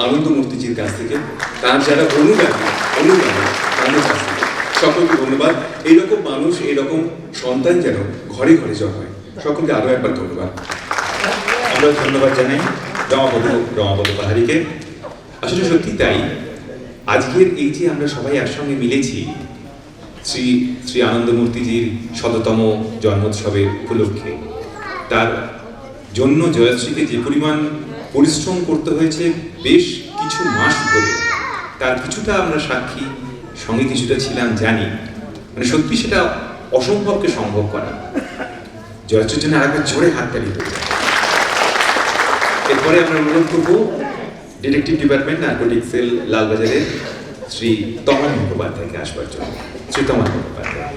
Speaker 2: আনন্দ মূর্তিজির কাছ থেকে, তার যারা অনুগামী তাদের কাছ থেকে। সকলকে ধন্যবাদ। এইরকম মানুষ, এইরকম সন্তান যেন ঘরে ঘরে জন্ম হয়। সকলকে আরো একবার ধন্যবাদ। আমরা ধন্যবাদ জানাই রমাপদ পাহাড়িকে। আসলে সত্যি তাই, আজকের এই যে আমরা সবাই একসঙ্গে মিলেছি শ্রী আনন্দ মূর্তিজির 100তম জন্মোৎসবের উপলক্ষে, তার জন্য জয়শ্রীকে যে পরিমাণ পরিশ্রম করতে হয়েছে বেশ কিছু মাস ধরে, তার কিছুটা আমরা সাক্ষী, সঙ্গে কিছুটা ছিলাম, জানি। মানে সত্যি সেটা অসম্ভবকে সম্ভব করা। জয়শ্রীর জন্য আরেকবার জোরে হাততালি দেব। এরপরে আমরা অনুরোধ করবো ডিটেকটিভ ডিপার্টমেন্ট নার্কোটিক সেল লালবাজারের শ্রী তমান মুখোপাধ্যায়কে আসবার জন্য। শ্রী তমান মুখোপাধ্যায়।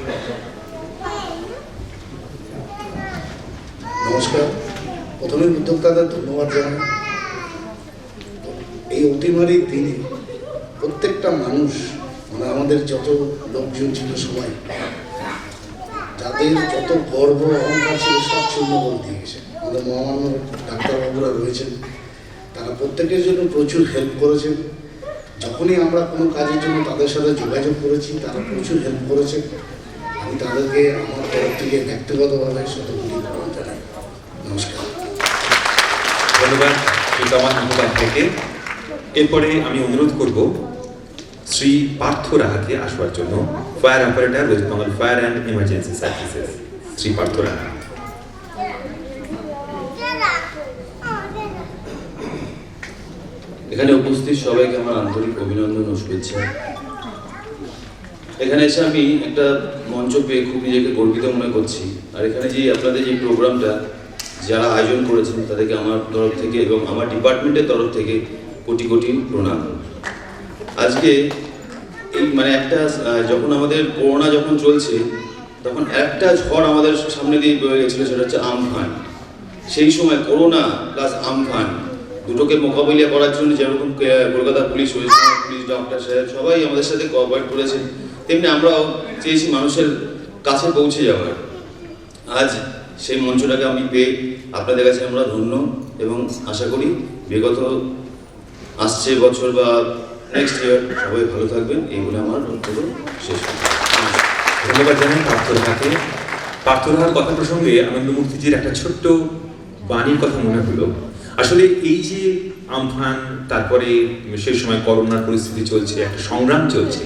Speaker 6: নমস্কার। প্রথমে উদ্যোক্তাদের ধন্যবাদ জানাই। এই অতিমারির দিনে প্রত্যেকটা মানুষ, মানে আমাদের যত লোকজন ছিল সবাই, যাদের যত গর্ব অহংকার ছিল সব শূন্য করে দিয়ে গেছে। আমাদের মহামান্য ডাক্তারবাবুরা রয়েছেন, তারা প্রত্যেকের জন্য প্রচুর হেল্প করেছেন। যখনই আমরা কোনো কাজের জন্য তাদের সাথে যোগাযোগ করেছি, তারা প্রচুর হেল্প করেছেন। আমি তাদেরকে আমার তরফ থেকে ব্যক্তিগতভাবে শতকোটি ধন্যবাদ জানাই। নমস্কার।
Speaker 2: ধন্যবাদ শ্রী তমান মুখোপাধ্যায়কে। এরপরে আমি অনুরোধ করব শ্রী পার্থ রাহাকে আসবার জন্য, fire operator, west Bengal fire and emergency services. Shri Partha Raha.
Speaker 7: এখানে উপস্থিত সবাইকে আমার আন্তরিক অভিনন্দন ও শুভেচ্ছা। এখানে এসে আমি একটা মঞ্চ পেয়ে খুব নিজেকে গর্বিত মনে করছি। আর এখানে যে আপনাদের যে প্রোগ্রামটা যারা আয়োজন করেছেন তাদেরকে আমার তরফ থেকে এবং আমার ডিপার্টমেন্টের তরফ থেকে কোটি কোটি প্রণাম। আজকে এই মানে একটা যখন আমাদের করোনা যখন চলছে তখন একটা ঝড় আমাদের সামনে দিয়ে বয়ে গেছিলো, সেটা হচ্ছে আমফান। সেই সময় করোনা প্লাস আমফান দুটোকে মোকাবিলা করার জন্য যেরকম কলকাতা পুলিশ হয়েছে, পুলিশ ডক্টর সাহেব সবাই আমাদের সাথে কোঅপারেট করেছেন, তেমনি আমরাও চেয়েছি মানুষের কাছে পৌঁছে যাওয়ার। আজ সেই মঞ্চটাকে আমি পেয়ে আপনাদের কাছে আমরা ধন্য এবং আশা করি বিগত আসছে বছর বা নেক্সট ইয়ার সবাই ভালো থাকবেন, এই বলে আমার বক্তব্য শেষ করি।
Speaker 2: ধন্যবাদ জানাই পার্থ রাহাকে। পার্থ রাহার কথা প্রসঙ্গে আনন্দমূর্তিজির একটা ছোট্ট বাণীর কথা মনে হলো। আসলে এই যে আমফান, তারপরে সেই সময় করোনার পরিস্থিতি চলছে, একটা সংগ্রাম চলছে,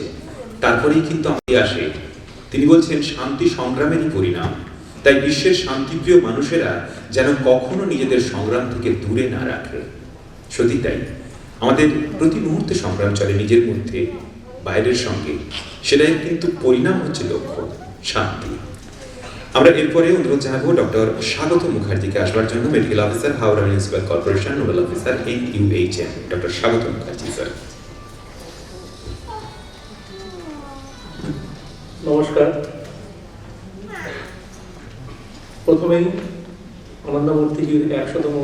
Speaker 2: তারপরেই কিন্তু আমাদের আসে তিনি বলছেন শান্তি সংগ্রামেরই পরিণাম। তাই বিশ্বের শান্তিপ্রিয় মানুষেরা যেন কখনো নিজেদের সংগ্রাম থেকে দূরে না রাখে। সত্যি তাই, আমাদের প্রতি মুহূর্তে সংগ্রাম চলে নিজের মধ্যে, বাইরের সঙ্গে। সেটাই কিন্তু পরিণাম হচ্ছে লক্ষ্য, শান্তি। আমরা এরপরে অনুরোধ জানাবো ডক্টর স্বাগত মুখার্জিকে আসবার জন্য, medical officer, Howrah municipal corporation, nodal officer NUHM। Doctor স্বাগত মুখার্জি স্যার।
Speaker 3: নমস্কার। প্রথমেই আনন্দমূর্তিজির 100তম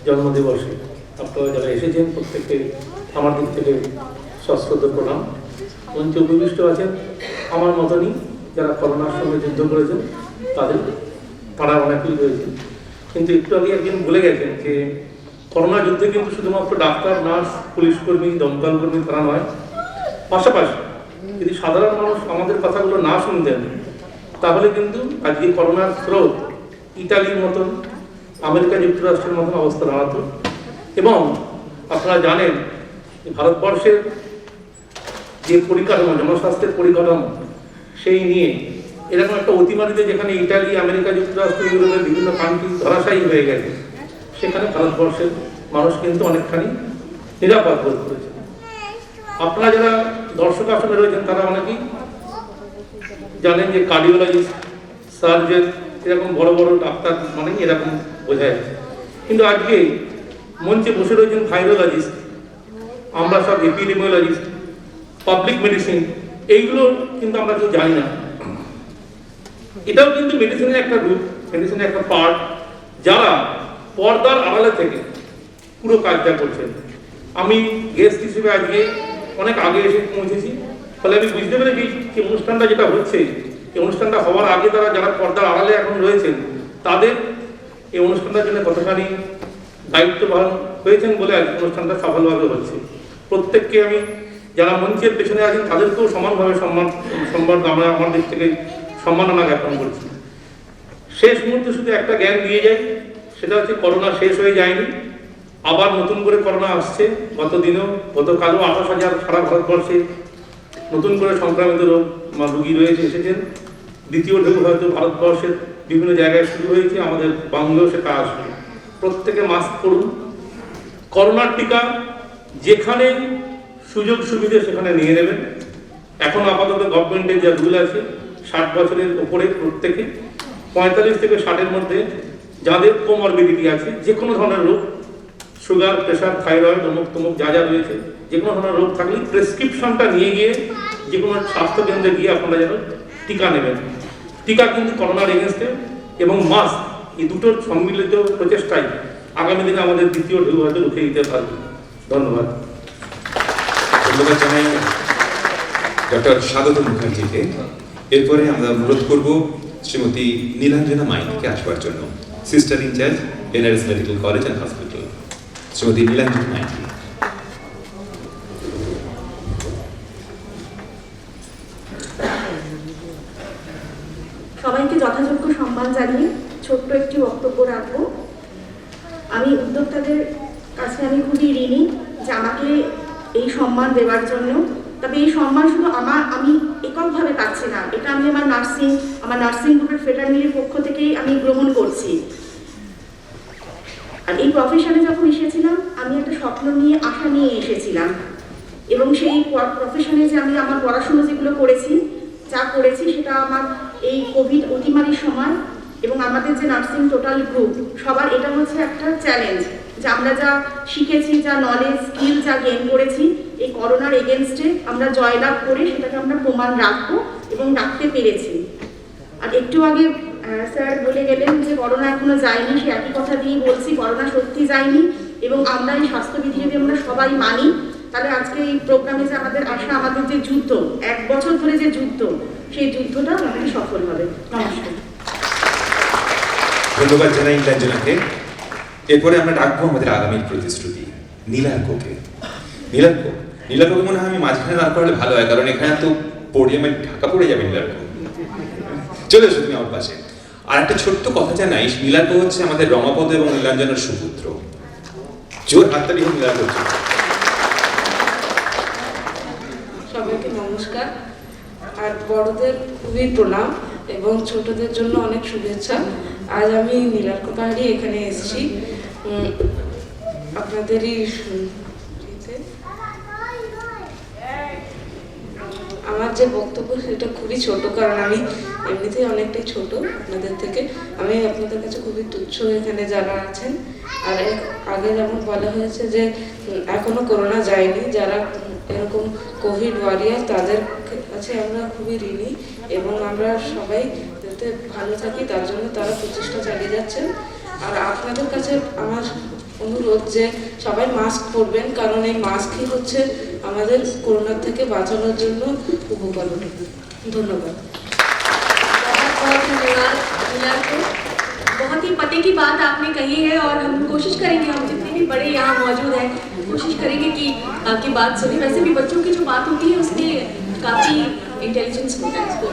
Speaker 3: জন্মদিবসে আপনারা যারা এসেছেন প্রত্যেককে আমার দিক থেকে সশ্রদ্ধ প্রণাম। মঞ্চে উপবিষ্ট আছেন আমার মতনই যারা করোনার সঙ্গে যুদ্ধ করেছেন, তারা অনেকেই রয়েছে। কিন্তু একটু আগে একজন বলে গেছেন যে করোনা যুদ্ধে কিন্তু শুধুমাত্র ডাক্তার, নার্স, পুলিশ কর্মী, দমকল কর্মী তারা নয়, পাশাপাশি যদি সাধারণ মানুষ আমাদের কথাগুলো না শুনতেন তাহলে কিন্তু আজকে করোনার স্রোত ইতালির মতন, আমেরিকা যুক্তরাষ্ট্রের মতন অবস্থা দাঁড়াতো। এবং আপনারা জানেন ভারতবর্ষের যে পরিকাঠামো, জনস্বাস্থ্যের পরিকাঠামো, সেই নিয়ে এরকম একটা অতিমারিতে যেখানে ইটালি, আমেরিকা যুক্তরাষ্ট্র, ইউরোপের বিভিন্ন কান্ট্রি ধরাশায়ী হয়ে গেছে, সেখানে ভারতবর্ষের মানুষ কিন্তু অনেকখানি নিরাপদ বোধ করেছে। আপনারা যারা দর্শক আসনে রয়েছেন তারা অনেকেই জানেন যে কার্ডিওলজিস্ট, সার্জন, এরকম বড় বড় ডাক্তার মানে এরকম বোঝা যাচ্ছে। কিন্তু আজকে মঞ্চে বসে রয়েছেন ভাইরোলজিস্ট, আমরা সব এপিডেমিওলজিস্ট, পাবলিক মেডিসিন, এইগুলো কিন্তু আমরা কেউ জানি না। এটাও কিন্তু মেডিসিনের একটা রূপ, মেডিসিনের একটা পার্ট, যারা পর্দার আড়ালে থেকে পুরো কাজটা করছেন। আমি গেস্ট হিসেবে আজকে অনেক আগে এসে পৌঁছেছি, ফলে আমি বুঝতে পেরেছি যে অনুষ্ঠানটা যেটা হচ্ছে, এই অনুষ্ঠানটা হওয়ার আগে তারা যারা পর্দার আড়ালে এখন রয়েছেন তাদের এই অনুষ্ঠানটার জন্য কতখানি দায়িত্ববান হয়েছেন বলে আজকে অনুষ্ঠানটা সফলভাবে হচ্ছে। প্রত্যেককে আমি যারা মঞ্চের পেছনে আছেন তাদেরকেও সমানভাবে সম্মান আমরা আমার দিক থেকে সম্মাননা জ্ঞাপন করছি। শেষ মুহূর্তে শুধু একটা জ্ঞান দিয়ে যাই, সেটা হচ্ছে করোনা শেষ হয়ে যায়নি, আবার নতুন করে করোনা আসছে। গতকালও 28,000 সারা ভারতবর্ষে নতুন করে সংক্রামিত রোগী রয়েছে, এসেছেন। দ্বিতীয় ঢেউ হয়তো ভারতবর্ষের বিভিন্ন জায়গায় শুরু হয়েছে, আমাদের বাংলাও সেটা আসবে। প্রত্যেকে মাস্ক পরুন। করোনার টিকা যেখানে সুযোগ সুবিধে সেখানে নিয়ে নেবেন। এখন আপাতত গভর্নমেন্টের যা রুল আছে
Speaker 8: 60 বছরের উপরে প্রত্যেকে, 45 থেকে 60-এর মধ্যে যাদের কোমরবিডিটি আছে, যে কোনো ধরনের রোগ, সুগার, প্রেশার, থাইরয়েড, অমুক তমুক যা যা রয়েছে, যে কোনো ধরনের রোগ থাকলে প্রেসক্রিপশনটা নিয়ে গিয়ে যে কোনো স্বাস্থ্যকেন্দ্রে গিয়ে আপনারা যেন টিকা নেবেন। টিকা কিন্তু করোনার এগেনস্টে এবং মাস্ক, এই দুটোর সম্মিলিত প্রচেষ্টায় আগামী দিনে আমাদের দ্বিতীয় ঢেউ হয়তো রুখে দিতে পারবে। ধন্যবাদ।
Speaker 2: ধন্যবাদ জানাই ডক্টর স্বাগত মুখার্জিকে। এরপরে আমরা অনুরোধ করব শ্রীমতী নীলাঞ্জনা মাইতিকে আসবার জন্য, sister incharge NRS medical college and hospital, Shrimati Nilanjana Maiti.
Speaker 9: সবাইকে যথাযোগ্য সম্মান জানিয়ে ছোট্ট একটি বক্তব্য রাখবো। আমি উদ্যোক্তাদের কাছে আমি খুবই ঋণী যে আমাকে এই সম্মান দেওয়ার জন্য। তবে এই সম্মান শুধু আমি এককভাবে পাচ্ছি না, এটা আমি আমার নার্সিং গ্রুপের ফেটার্নিটির পক্ষ থেকেই আমি গ্রহণ করছি। আর এই প্রফেশনে যখন এসেছিলাম আমি একটা স্বপ্ন নিয়ে, আশা নিয়ে এসেছিলাম, এবং সেই প্রফেশনে যে আমি আমার পড়াশুনো যেগুলো করেছি, যা করেছি সেটা আমার এই কোভিড অতিমারির সময় এবং আমাদের যে নার্সিং টোটাল গ্রুপ সবার এটা হচ্ছে একটা চ্যালেঞ্জ যে আমরা যা শিখেছি, যা নলেজ স্কিল যা গেইন করেছি এই করোনার এগেনস্টে আমরা জয়লাভ করে সেটাকে আমরা প্রমাণ রাখবো এবং রাখতে পেরেছি। আর একটু আগে স্যার বলে গেলেন যে করোনা এখনো যায়নি, সে একই কথা দিয়েই বলছি, করোনা সত্যি যায়নি এবং আমরা এই স্বাস্থ্যবিধি যদি আমরা সবাই মানি তাহলে আজকে এই প্রোগ্রামে যে আমাদের আসা, আমাদের যে যুদ্ধ, 1 বছর ধরে যে যুদ্ধ, সেই যুদ্ধটা আমাদের সফল হবে। নমস্কার।
Speaker 2: ধন্যবাদ জানাই নীলাঞ্জনাকে। এরপরে আমরা ডাকবো আমাদের আগামীর প্রতিশ্রুতি নীলাঙ্ককে। নীলাঙ্ককে মনে হয় আমি মাঝখানে দাঁড় করালে ভালো হয়, কারণ এখানে তো পোডিয়ামে ঢাকা পড়ে যাবে নীলাঙ্ক। চলে এসো তুমি আমার পাশে। আর একটা ছোট্ট কথা জানাই, নীলাঙ্ক হচ্ছে আমাদের রমাপদ এবং নীলাঞ্জনার সুপুত্র। জোর হাততালি হোক নীলাঙ্ক।
Speaker 10: সবাইকে নমস্কার। আর বড়দের খুবই প্রণাম এবং ছোটদের জন্য অনেক শুভেচ্ছা। আজ আমি নীলাঙ্ক পাহাড়ি এখানে এসেছি আপনাদেরই। আমার যে বক্তব্য সেটা খুবই ছোট, কারণ আমি এমনিতেই অনেকটাই ছোট আপনাদের থেকে। আমি আপনাদের কাছে খুবই তুচ্ছ এখানে যারা আছেন। আর আগে যেমন বলা হয়েছে যে এখনো করোনা যায়নি, যারা এরকম কোভিড ওয়ারিয়ার তাদের কাছে আমরা খুবই ঋণী এবং আমরা সবাই যাতে ভালো থাকি তার জন্য তারা প্রচেষ্টা চালিয়ে যাচ্ছেন। আর আপনাদের কাছে আমার অনুরোধ যে সবাই মাস্ক পরবেন, কারণ এই মাস্কই হচ্ছে আমাদের করোনার থেকে বাঁচানোর জন্য উপকরণ। ধন্যবাদ।
Speaker 1: बहुत धन्यवाद नीलांक को। बहुत ही पते की बात आपने कही है और हम कोशिश करेंगे, हम जितने भी बड़े यहाँ मौजूद हैं कोशिश करेंगे कि आपकी बात सुने। वैसे भी बच्चों की जो बात होती है उसमें काफ़ी इंटेलिजेंस होता है इसको,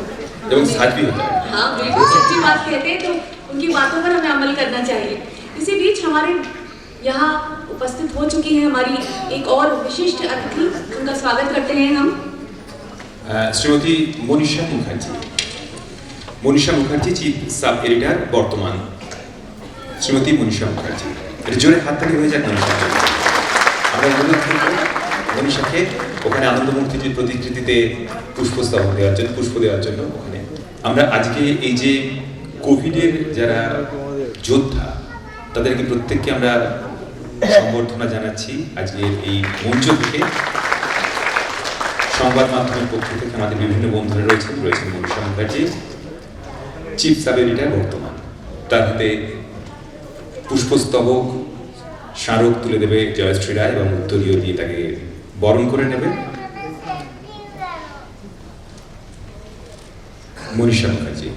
Speaker 1: हाँ बिल्कुल सच्ची बात कहते हैं, तो उनकी बातों पर हमें अमल करना चाहिए। इसी बीच हमारे यहाँ उपस्थित हो चुकी है हमारी एक और विशिष्ट अतिथि, उनका स्वागत करते हैं हम।
Speaker 2: Shrimati Manisha Mukherjee chief sub editor বর্তমান। শ্রীমতী মনীষা মুখার্জি, এটা জোরে হাততালি হয়ে যাক মনীষাকে। আমরা অনুরোধ করব মনীষাকে ওখানে আনন্দমূর্তিটির প্রতিকৃতিতে পুষ্প দেওয়ার জন্য ওখানে। আমরা আজকে এই যে কোভিডের যারা যোদ্ধা তাদেরকে প্রত্যেককে আমরা সম্বর্ধনা জানাচ্ছি আজকের এই মঞ্চ থেকে। সংবাদ মাধ্যমের পক্ষ থেকে আমাদের বিভিন্ন বন্ধুরা রয়েছেন Manisha Mukherjee chief sub editor বর্তমান। তার হাতে পুষ্পস্তবক স্মারক তুলে দেবে জয়শ্রী রায় এবং উত্তরীয় দিয়ে তাকে বরণ করে নেবে মনীষা মুখার্জি।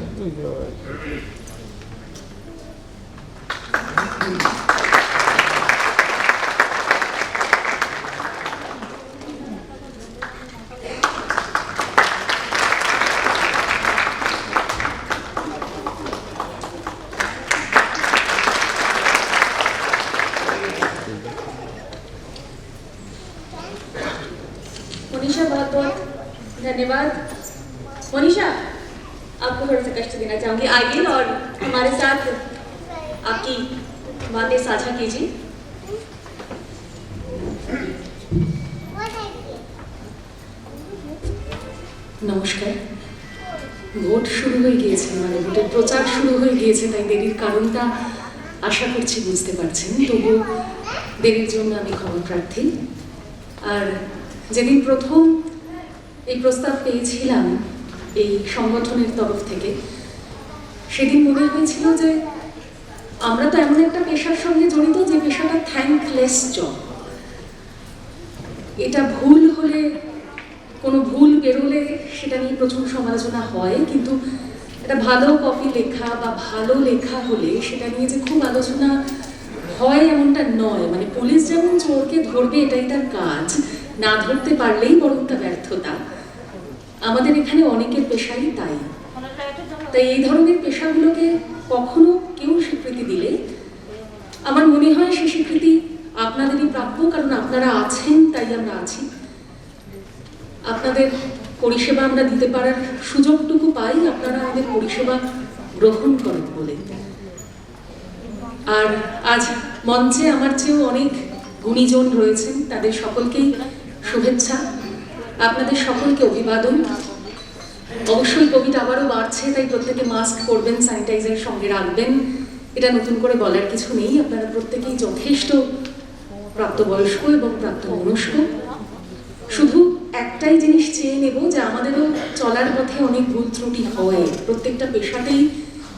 Speaker 1: मोनिशा बहुत बहुत धन्यवाद। मोनिशा आपको थोड़ा सा कष्ट देना चाहूँगी, आइए और हमारे साथ आपकी बातें साझा कीजिए।
Speaker 11: নমস্কার। ভোট শুরু হয়ে গিয়েছে, মানে ভোটের প্রচার শুরু হয়ে গিয়েছে, তাই দেরির কারণটা আশা করছি বুঝতে পারছেন। তবু দেরির জন্য আমি ক্ষমা প্রার্থী। আর যেদিন প্রথম এই প্রস্তাব পেয়েছিলাম এই সংগঠনের তরফ থেকে, সেদিন মনে হয়েছিল যে আমরা তো এমন একটা পেশার সঙ্গে জড়িত যে পেশাটা থ্যাঙ্কলেস জব। এটা ভুল হলে, কোনো ভুল বেরোলে সেটা নিয়ে প্রচুর সমালোচনা হয়, কিন্তু একটা ভালো কপি লেখা বা ভালো লেখা হলে সেটা নিয়ে যে খুব আলোচনা হয় এমনটা নয়। মানে পুলিশ যেমন চোরকে ধরবে এটাই তার কাজ, না ধরতে পারলেই বরং তা ব্যর্থতা। আমাদের এখানে অনেকের পেশাই তাই। তাই এই ধরনের পেশাগুলোকে কখনো কেউ স্বীকৃতি দিলে আমার মনে হয় সেই স্বীকৃতি আপনাদেরই প্রাপ্য, কারণ আপনারা আছেন তাই আমরা আছি। আপনাদের পরিষেবা আমরা দিতে পারার সুযোগটুকু পাই আপনারা আমাদের পরিষেবা গ্রহণ করেন বলে। আর আজ মঞ্চে আমার চেয়েও অনেক গুণীজন রয়েছেন, তাদের সকলকেই শুভেচ্ছা, আপনাদের সকলকে অভিবাদন। অবশ্যই কোভিড আবারও বাড়ছে, তাই প্রত্যেকে মাস্ক পরবেন, স্যানিটাইজার সঙ্গে রাখবেন, এটা নতুন করে বলার কিছু নেই। আপনারা প্রত্যেকেই যথেষ্ট প্রাপ্তবয়স্ক এবং প্রাপ্তমনস্ক। শুধু একটাই জিনিস চেয়ে নেব যে আমাদেরও চলার পথে অনেক ভুল ত্রুটি হয়। প্রত্যেকটা পেশাতেই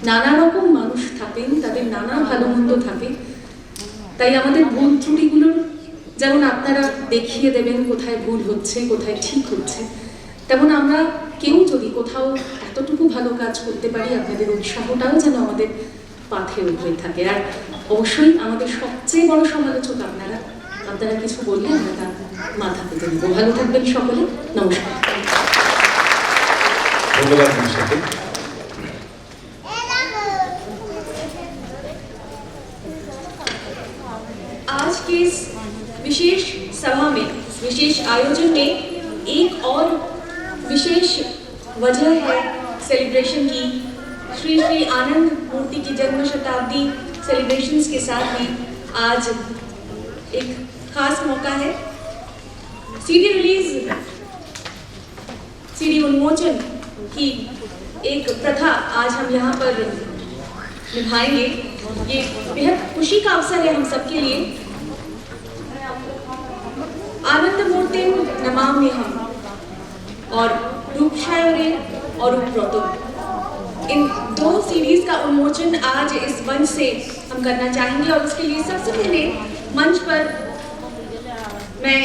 Speaker 11: নানা রকম মানুষ থাকেন, তাদের নানা ভালো মন্দ থাকে। তাই আমাদের ভুল ত্রুটিগুলোর যেমন আপনারা দেখিয়ে দেবেন কোথায় ভুল হচ্ছে, কোথায় ঠিক হচ্ছে, তেমন আমরা কেউ যদি কোথাও এতটুকু ভালো কাজ করতে পারি, আপনাদের উৎসাহটাও যেন আমাদের পাথেয় হয়ে থাকে। আর অবশ্যই আমাদের সবচেয়ে বড় সমালোচক আপনারা। আপনারা কিছু বললে আমরা তা মাথা পেতে নেব। ভালো থাকবেন সকলে, নমস্কার।
Speaker 2: ধন্যবাদ মনীষাকে।
Speaker 1: आज के इस विशेष सभा में, विशेष आयोजन में एक और विशेष वजह है सेलिब्रेशन की। श्री श्री आनंद मूर्ति की जन्म शताब्दी सेलिब्रेशंस के साथ ही आज एक खास मौका है। सीडी रिलीज, सीडी उन्मोचन की एक प्रथा आज हम यहाँ पर निभाएंगे। ये बेहद खुशी का अवसर है हम सबके लिए। आनंद मूर्ति नमाम्यहम् और रूपशायोरे और रूपव्रतम्, इन दो सीरीज का उन्मोचन आज इस मंच से हम करना चाहेंगे। और उसके लिए सबसे पहले मंच पर मैं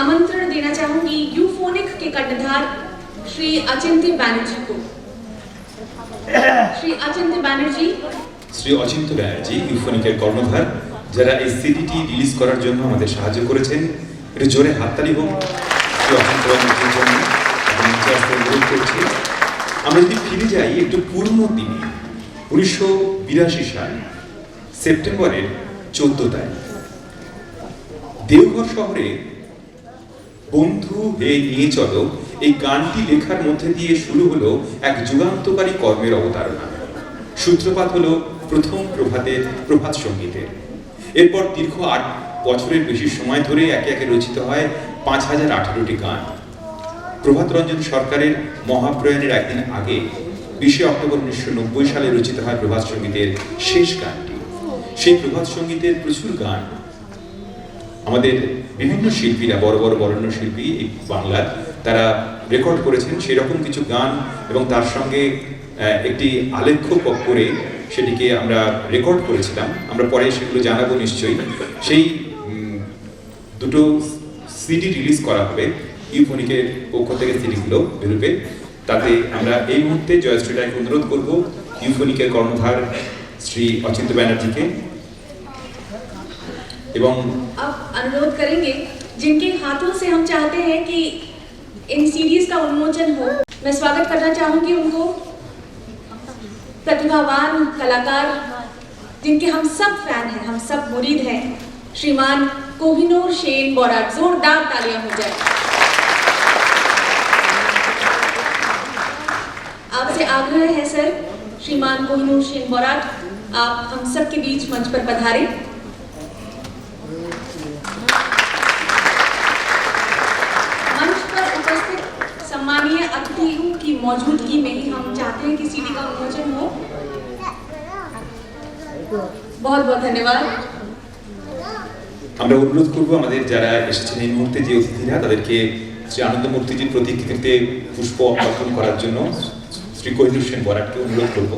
Speaker 1: आमंत्रण देना चाहूंगी यूफोनिक के कर्णधार श्री अचिंत्य बैनर्जी को। श्री अचिंत्य बैनर्जी,
Speaker 2: শ্রী অচিন্ত ব্যানার্জি ইউফোনিকের কর্ণধার, যারা এই সিডিটি রিলিজ করার জন্য আমাদের সাহায্য করেছেন। একটু জোরে হাততালি হোক শ্রী অচিন্ত ব্যানার্জির জন্য। অনুরোধ করছি আমরা যদি ফিরে যাই একটু পুরনো দিনে, 1982 সাল সেপ্টেম্বরের 14 তারিখ দেওঘর শহরে বন্ধু হে নিয়ে চলো এই গানটি লেখার মধ্যে দিয়ে শুরু হলো এক যুগান্তকারী কর্মের অবতারণা। সূত্রপাত হলো প্রথম প্রভাত সঙ্গীতের। এরপর দীর্ঘ 8 বছরের বেশি সময় ধরে একে একে রচিত হয় 5018টি গান। প্রভাত রঞ্জন সরকারের মহাপ্রয়াণের একদিন আগে 20 অক্টোবর 1990 সালে রচিত হয় প্রভাত সঙ্গীতের শেষ গানটি। সেই প্রভাত সঙ্গীতের প্রচুর গান আমাদের বিভিন্ন শিল্পীরা, বড় বড় বরেণ্য শিল্পী এই বাংলার, তারা রেকর্ড করেছেন সেরকম কিছু গান, এবং তার সঙ্গে একটি আলেখ্য করে সেটিকে আমরা রেকর্ড করেছিলাম। আমরা পরে সেগুলো জানাবো নিশ্চয়ই। সেই দুটো সিডি রিলিজ করা হবে ইউফোনিকের পক্ষ থেকে, সিডিগুলো বেরোবে। তাতে আমরা এই মুহূর্তে জয়শ্রী রায়কে অনুরোধ করব ইউফোনিকের কর্ণধার শ্রী অচিন্ত ব্যানার্জিকে, এবং
Speaker 1: अब अनुरोध करेंगे जिनके हाथों से हम चाहते हैं कि इन सीडीज का उन्मोचन हो। मैं स्वागत करना चाहूंगी उनको, प्रतिभावान कलाकार जिनके हम सब फैन हैं, हम सब मुरीद हैं, श्रीमान कोहिनूर शेन बोराट। जोरदार तालियां हो जाए। आपसे आग्रह है सर, श्रीमान कोहिनूर शेन बोराट, आप हम सब के बीच मंच पर पधारें। मंच पर उपस्थित सम्मानीय सम्माननीय अतिथियों की मौजूदगी में ही हम चाहते हैं कि सीडी का उन्मोचन हो। बहुत बहुत धन्यवाद।
Speaker 2: আমরা অনুরোধ করব আমাদের যারা এসেছেন এই মুহূর্তে যে অতিথিরা তাদেরকে শ্রী আনন্দমূর্তিজির প্রতিকৃতিতে পুষ্প অর্পণ করার জন্য শ্রী কোহিনূর সেন বরাটকে অনুরোধ করব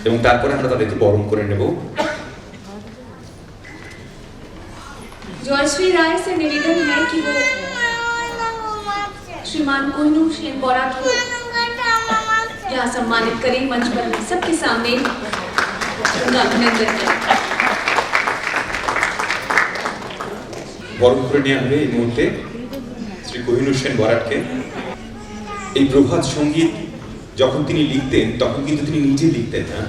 Speaker 2: এবং তারপরে আমরা তাদেরকে বরণ করে নেব।
Speaker 1: जयश्री राय से निवेदन है कि वो श्रीमान कोहिनूर सेन बोराट को यहाँ सम्मानित करें, मंच पर सबके सामने उनका अभिनंदन करें।
Speaker 2: বরণ করে নেওয়া হবে এই মুহূর্তে শ্রী কোহিনূর সেন বরাটকে। এই প্রভাত সঙ্গীত যখন তিনি লিখতেন তখন কিন্তু তিনি নিজে লিখতেন না,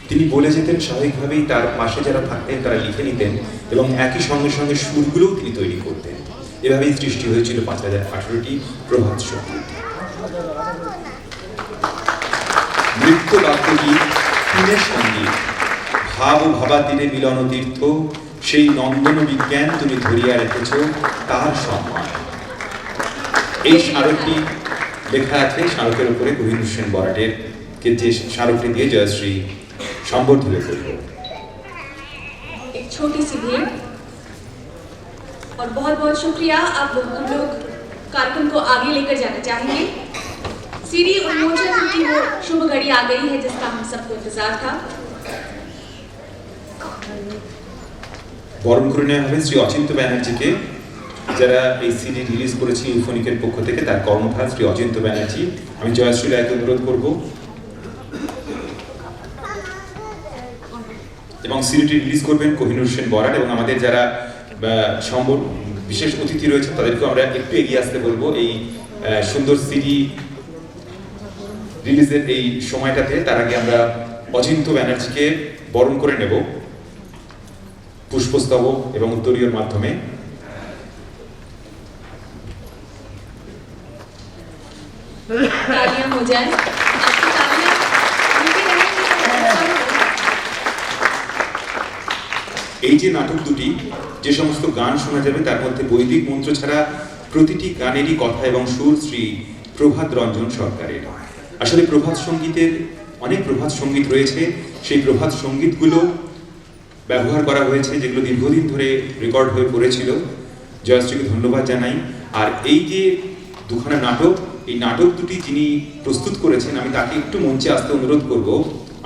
Speaker 2: তিনি বলে যেতেন স্বাভাবিকভাবেই তার পাশে যারা থাকতেন তারা লিখে নিতেন এবং একই সঙ্গে সঙ্গে সুরগুলোও তিনি তৈরি করতেন। এভাবেই সৃষ্টি হয়েছিল 5018টি প্রভাত সঙ্গীত। নৃত্য বাদ্যগীত, তিনের সঙ্গীত, ভাব ও ভাবাতীরে মিলন তীর্থ, সেই নন্দন বিজ্ঞান তুমি ধরিয়া রেখেছ তার সম্মান। এই স্মারকটি লেখা আছে স্মারকের উপরে কোহিনূর সেন বরাটের কে যে স্মারকটি দিয়ে জয়শ্রী সম্বর্ধিত করল।
Speaker 1: एक छोटी सी भेंट और बहुत बहुत शुक्रिया। अब हम लोग कार्यक्रम को आगे लेकर जाना चाहेंगे। सीडी उन्मोचन की वो शुभ घड़ी आ गई है जिसका हम सबको इंतजार था।
Speaker 2: বরণ করে নেওয়া হবে শ্রী অচিন্ত ব্যানার্জিকে, যারা এই সিডি রিলিজ করেছে ইউফোনিকের পক্ষ থেকে, তার কর্মধার শ্রী অচিন্ত ব্যানার্জি। আমি জয়শ্রী রায়কে অনুরোধ করব এবং সিডিটি রিলিজ করবেন কোহিনূর সেন বরাট এবং আমাদের যারা বিশেষ অতিথি রয়েছে তাদেরকেও আমরা একটু এগিয়ে আসতে বলবো এই সুন্দর সিডি রিলিজের এই সময়টাতে। তার আগে আমরা অচিন্ত ব্যানার্জিকে বরণ করে নেব পুষ্পস্তবক এবং উত্তরীয়র মাধ্যমে।
Speaker 1: तालियां हो जाए, आपकी तालियां उनके रहने में
Speaker 2: এই যে নাটক দুটি, যে সমস্ত গান শোনা যাবে তার মধ্যে বৈদিক মন্ত্র ছাড়া প্রতিটি গানেরই কথা এবং সুর শ্রী প্রভাত রঞ্জন সরকারের। আসলে প্রভাত সঙ্গীতের অনেক প্রভাত সঙ্গীত রয়েছে, সেই প্রভাত সঙ্গীতগুলো ব্যবহার করা হয়েছে যেগুলো দীর্ঘদিন ধরে রেকর্ড হয়ে পড়েছিল। জয়শ্রীকে ধন্যবাদ জানাই। আর এই যে দুখানা নাটক, এই নাটক দুটি যিনি প্রস্তুত করেছেন আমি তাকে একটু মঞ্চে আসতে অনুরোধ করব।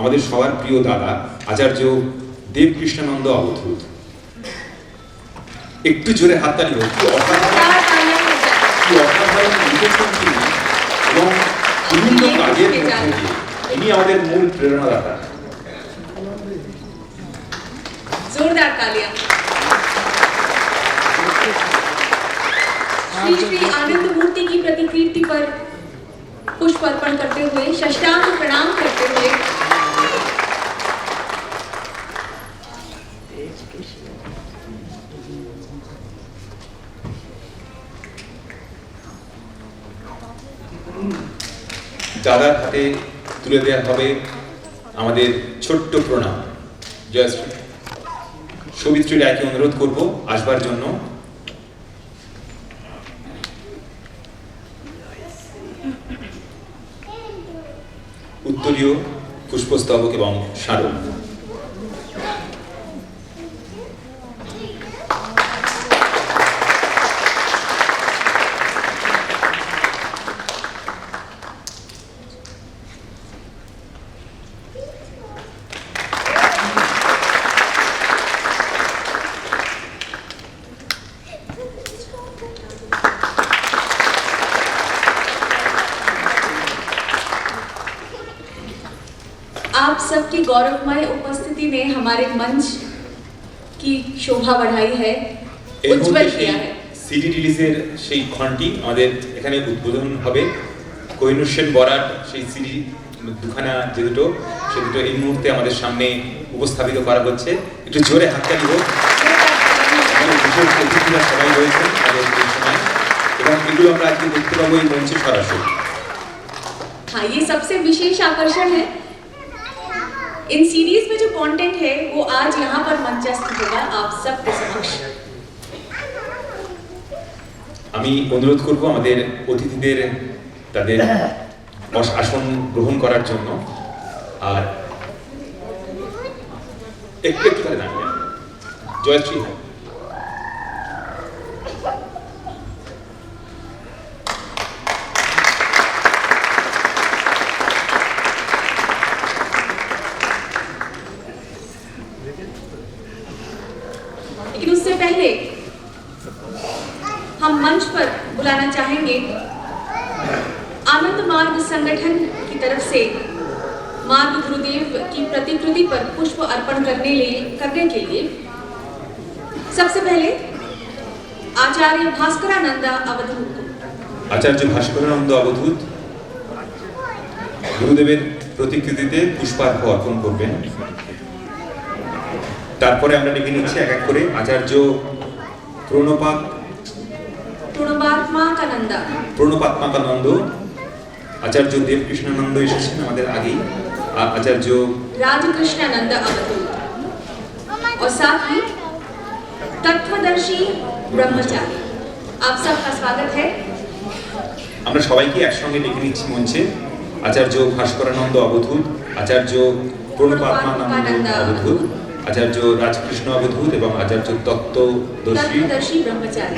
Speaker 2: আমাদের সবার প্রিয় দাদা আচার্য দেব কৃষ্ণানন্দ অবধূত, একটু জোরে হাততালি হোক। কি অসাধারণ লিখেছেন তিনি এবং বিভিন্ন কাজের মধ্যে দিয়ে ইনি আমাদের মূল প্রেরণাদাতা।
Speaker 1: जोरदार तालियां। श्री श्री आनंद मूर्ति की प्रतिकृति पर पुष्प अर्पण करते हुए, साष्टांग प्रणाम करते हुए
Speaker 2: দাদার হাতে তুলে দেওয়া হবে আমাদের ছোট্ট প্রণাম। জয়শ্রী সবিত্রী রায়কে অনুরোধ করব আসবার জন্য। উত্তরীয়, পুষ্পস্তবক এবং স্মারক।
Speaker 1: आप सबकी गौरवमय उपस्थिति ने हमारे मंच की शोभा बढ़ाई है, उज्जवल किया है।
Speaker 2: সিডি রিলিজের সেই ক্ষণটি আমাদের এখানে উদ্বোধন হবে। কোহিনূর সেন বরাট সেই সিডি দুখানা যে দুটো, সে দুটো এই মুহূর্তে আমাদের সামনে উপস্থাপিত করা হচ্ছে। একটু জোরে হাততালি হোক। বিশেষ অতিথিরা সবাই রয়েছেন আমাদের এই সময় এবং এগুলো আমরা আজকে দেখতে পাবো এই মঞ্চে সরাসরি।
Speaker 1: हाँ, ये सबसे विशेष आकर्षण है। इन सीरीज में जो कंटेंट है वो आज यहाँ पर मंचस्थ होगा आप सबके समक्ष।
Speaker 2: আমি অনুরোধ করব আমাদের অতিথিদের তাদের আসন গ্রহণ করার জন্য। আর একটু একটু করে দাঁড়িয়ে জয়শ্রী।
Speaker 1: लेकिन उससे पहले हम मंच पर बुलाना चाहेंगे आनंद मार्ग संगठन की तरफ से मार्ग गुरुदेव की प्रतिकृति पर पुष्प अर्पण करने के लिए सबसे पहले आचार्य भास्करानंद अवधूत को।
Speaker 2: আচার্য ভাস্করানন্দ অবধূত গুরুদেবের প্রতিকৃতিতে পুষ্পার্ঘ্য অর্পণ করবেন। তারপরে আমরা ডেকে নিচ্ছি এক এক করে আচার্য প্রণপাত্মাকানন্দ, আচার্য দেবকৃষ্ণানন্দ এসেছেন আমাদের আগেই, आचार्य
Speaker 1: राजकृष्णानंद अवधूत और साथ ही तत्वदर्शी ब्रह्मचारी। आप सबका स्वागत है।
Speaker 2: আমরা সবাইকে একসঙ্গে ডেকে নিচ্ছি মঞ্চে। আচার্য ভাস্করানন্দ অবধূত, আচার্য প্রণপাত্মানন্দ অবধূত, আচার্য রাজকৃষ্ণ অবধূত এবং আচার্য তত্ত্বদর্শী ব্রহ্মচারী।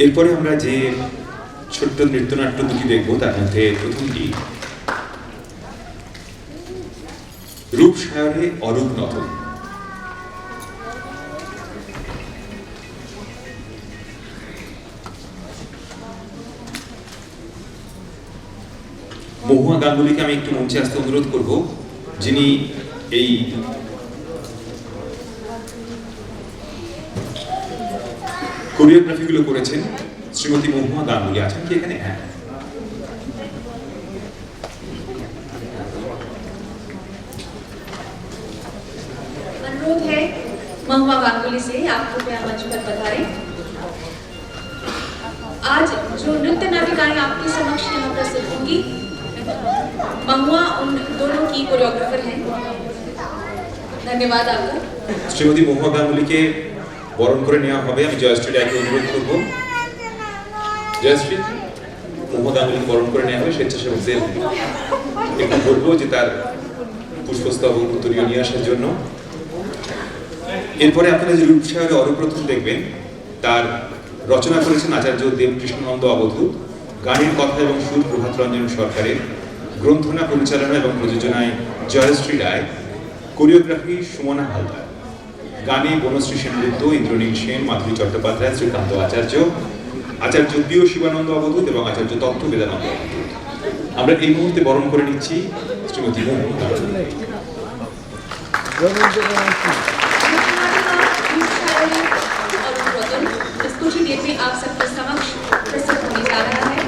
Speaker 2: এরপরে আমরা যে ছোট্ট নৃত্যনাট্য দুটি দেখব তার মধ্যে প্রথমটি রূপসায়রে অরূপ নতন। মহুয়া গাঙ্গুলিকে আমি একটু মঞ্চে আসতে অনুরোধ করব, যিনি এই কোরিওগ্রাফিগুলো করেছেন। শ্রীমতী মহুয়া গাঙ্গুলি আছেন কি এখানে? হ্যাঁ,
Speaker 1: अनुरोध है महुआ गांगुली से आप कृपया मंच पर पधारें। आज जो नृत्य नाटिकाएं आपके समक्ष यहाँ प्रस्तुत होंगी, महुआ उन दोनों की कोरियोग्राफर हैं। धन्यवाद आपका।
Speaker 2: শ্রীমতী মহুয়া গাঙ্গুলিকে বরণ করে নেওয়া হবে। আমি জয়শ্রী রায়কে অনুরোধ করব, জয়শ্রী মহুয়া গাঙ্গুলিকে বরণ করে নেওয়া হবে। স্বেচ্ছাসেবকদের একটু বলবো যে তার পুষ্পস্তবক উত্তরীয় নিয়ে আসার জন্য। এরপরে আপনারা যে রূপসায়রে অরূপরতন দেখবেন, তার রচনা করেছেন আচার্য দেবকৃষ্ণানন্দ অবধূত, গানের কথা এবং সুর প্রভাত রঞ্জন সরকারের, গ্রন্থনা পরিচালনা এবং প্রযোজনায় জয়শ্রী রায়, কোরিওগ্রাফি সুমনা হালদার, গানে বনশ্রী সেনগুপ্ত, ইন্দ্রনীল সেন, মাধুরী চট্টোপাধ্যায়, শ্রীকান্ত আচার্য, আচার্য প্রিয় শিবানন্দ অবধূত এবং আচার্য তত্ত্ব বেদানন্দ অবধূত। আমরা এই মুহূর্তে বরণ করে নিচ্ছি শ্রীমতী মহুয়া গাঙ্গুলি।
Speaker 1: कुछ ही देर में आप सबके समक्ष प्रस्तुत होने जा रहा है।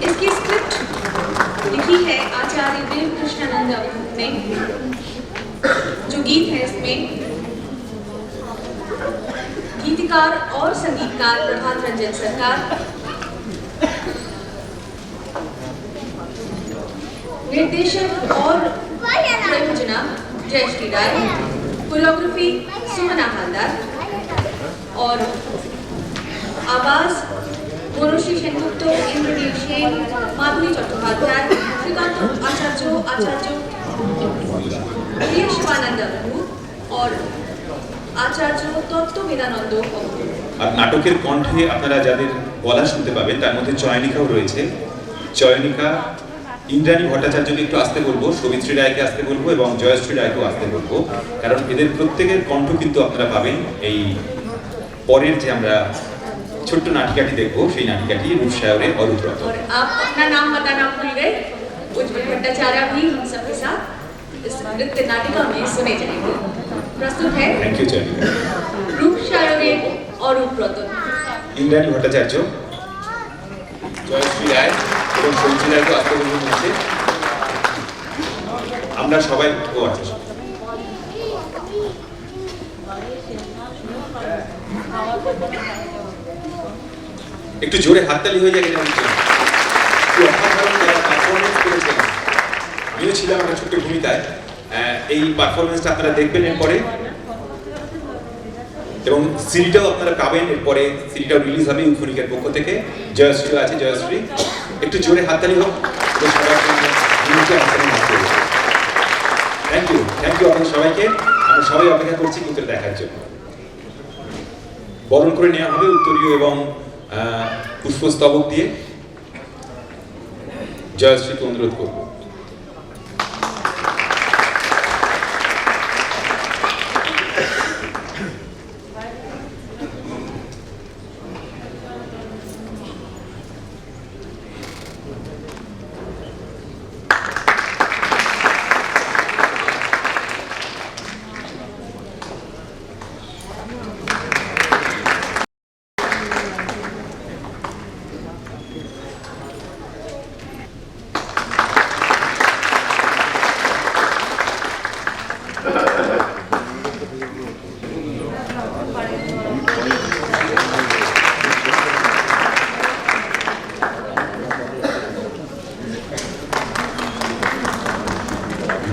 Speaker 1: इसकी स्क्रिप्ट लिखी है आचार्य देवकृष्णानंद अवधूत ने। जो गीत है इसमें गीतकार और संगीतकार प्रभात रंजन सरकार, निर्देशक और प्रयोजना जयश्री राय, कोरियोग्राफी सुमना हालदार और आवाज বনশ্রী সেনগুপ্ত, ইন্দ্রনীল সেন, মাধুরী চট্টোপাধ্যায়, শ্রীকান্ত आचार्य प्रिय शिवानंद अवधूत और आचार्य तत्त्व वेदानंद अवधूत।
Speaker 2: আর নাটকের কণ্ঠে আপনারা যাদের গলা শুনতে পাবেন তার মধ্যে চয়নিকাও রয়েছে। চয়নিকা ইন্দ্রাণী ভট্টাচার্যকে একটু আসতে বলবো, সবিত্রী রায়কে আসতে বলবো এবং জয়শ্রী রায়কেও আসতে বলবো, কারণ এদের প্রত্যেকের কণ্ঠ কিন্তু আপনারা পাবেন এই পরের যে আমরা ছোট্ট নাটিকাটি দেখবো, সেই নাটিকাটি রূপসায়রে অরূপরতন।
Speaker 1: और आप अपना नाम बताना भूल गए? उज्जवल भट्टाचार्य भी हम सबके साथ इस नृत्य नाटिका में सुने जाएंगे। प्रस्तुत है
Speaker 2: থ্যাংক ইউ চয়নিকা।
Speaker 1: रूप शायरे और रूपरतन।
Speaker 2: ইন্দ্রাণী ভট্টাচার্য, জয়শ্রী রায় এবং সঞ্চি রায়কে আত্মগ্রহণ করছে। আমরা সবাই আচ্ছা একটু জোরে হাততালি হয়ে যায় এটা হচ্ছে কি অসাধারণ যারা পারফরমেন্স করেছেন। আমিও ছিলাম একটা ছোট্ট ভূমিকায়। এই পারফরমেন্সটা আপনারা দেখবেন এরপরে এবং সিডিটাও আপনারা পাবেন এরপরে। সিডিটাও রিলিজ হবে ইউফোনিকের পক্ষ থেকে। জয়শ্রী আছে, জয়শ্রী একটু জোরে হাততালি হোক। থ্যাংক ইউ আপনাদের সবাইকে। আমরা সবাই অপেক্ষা করছি কিন্তু দেখার জন্য। বরণ করে নেওয়া হবে উত্তরীয় এবং পুষ্পস্তবক দিয়ে। জয়শ্রীকে অনুরোধ করব।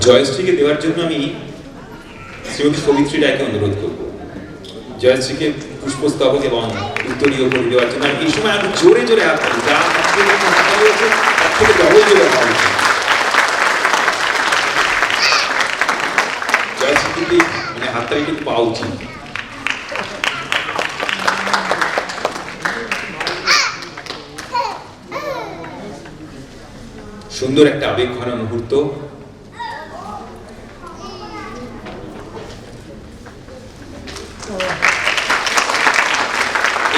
Speaker 2: জয়শ্রীকে দেওয়ার জন্য আমি শ্রীমতী সবিত্রী রায়কে অনুরোধ করব। জয়শ্রীকে পুষ্পস্তবক এবং উত্তরীয় করে দেওয়ার জন্য এই সময় আমি জোরে জোরে হাত তালি, যা হয়েছে তার থেকে ডবল জোরে হাত তালি। জয়শ্রীকে মানে হাততালি কিন্তু পাওয়া উচিত। সুন্দর একটা আবেগঘন মুহূর্ত।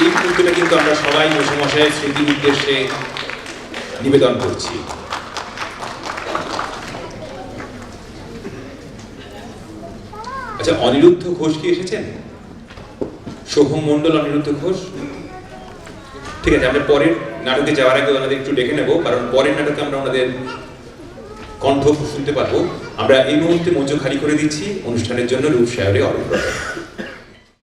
Speaker 2: এই মুহূর্তটা কিন্তু আমরা সবাই মশাইয়ের স্মৃতি উদ্দেশ্যে নিবেদন করছি। আচ্ছা, অনিরুদ্ধ ঘোষ কি এসেছেন? সোহম মণ্ডল, অনিরুদ্ধ ঘোষ। ঠিক আছে, আমরা পরের নাটকে যাওয়ার আগে ওনাদের একটু ডেকে নেবো, কারণ পরের নাটকে আমরা ওনাদের কণ্ঠ শুনতে পারবো। আমরা এই মুহূর্তে মঞ্চ খালি করে দিচ্ছি অনুষ্ঠানের জন্য রূপ শায়রে অরূপ।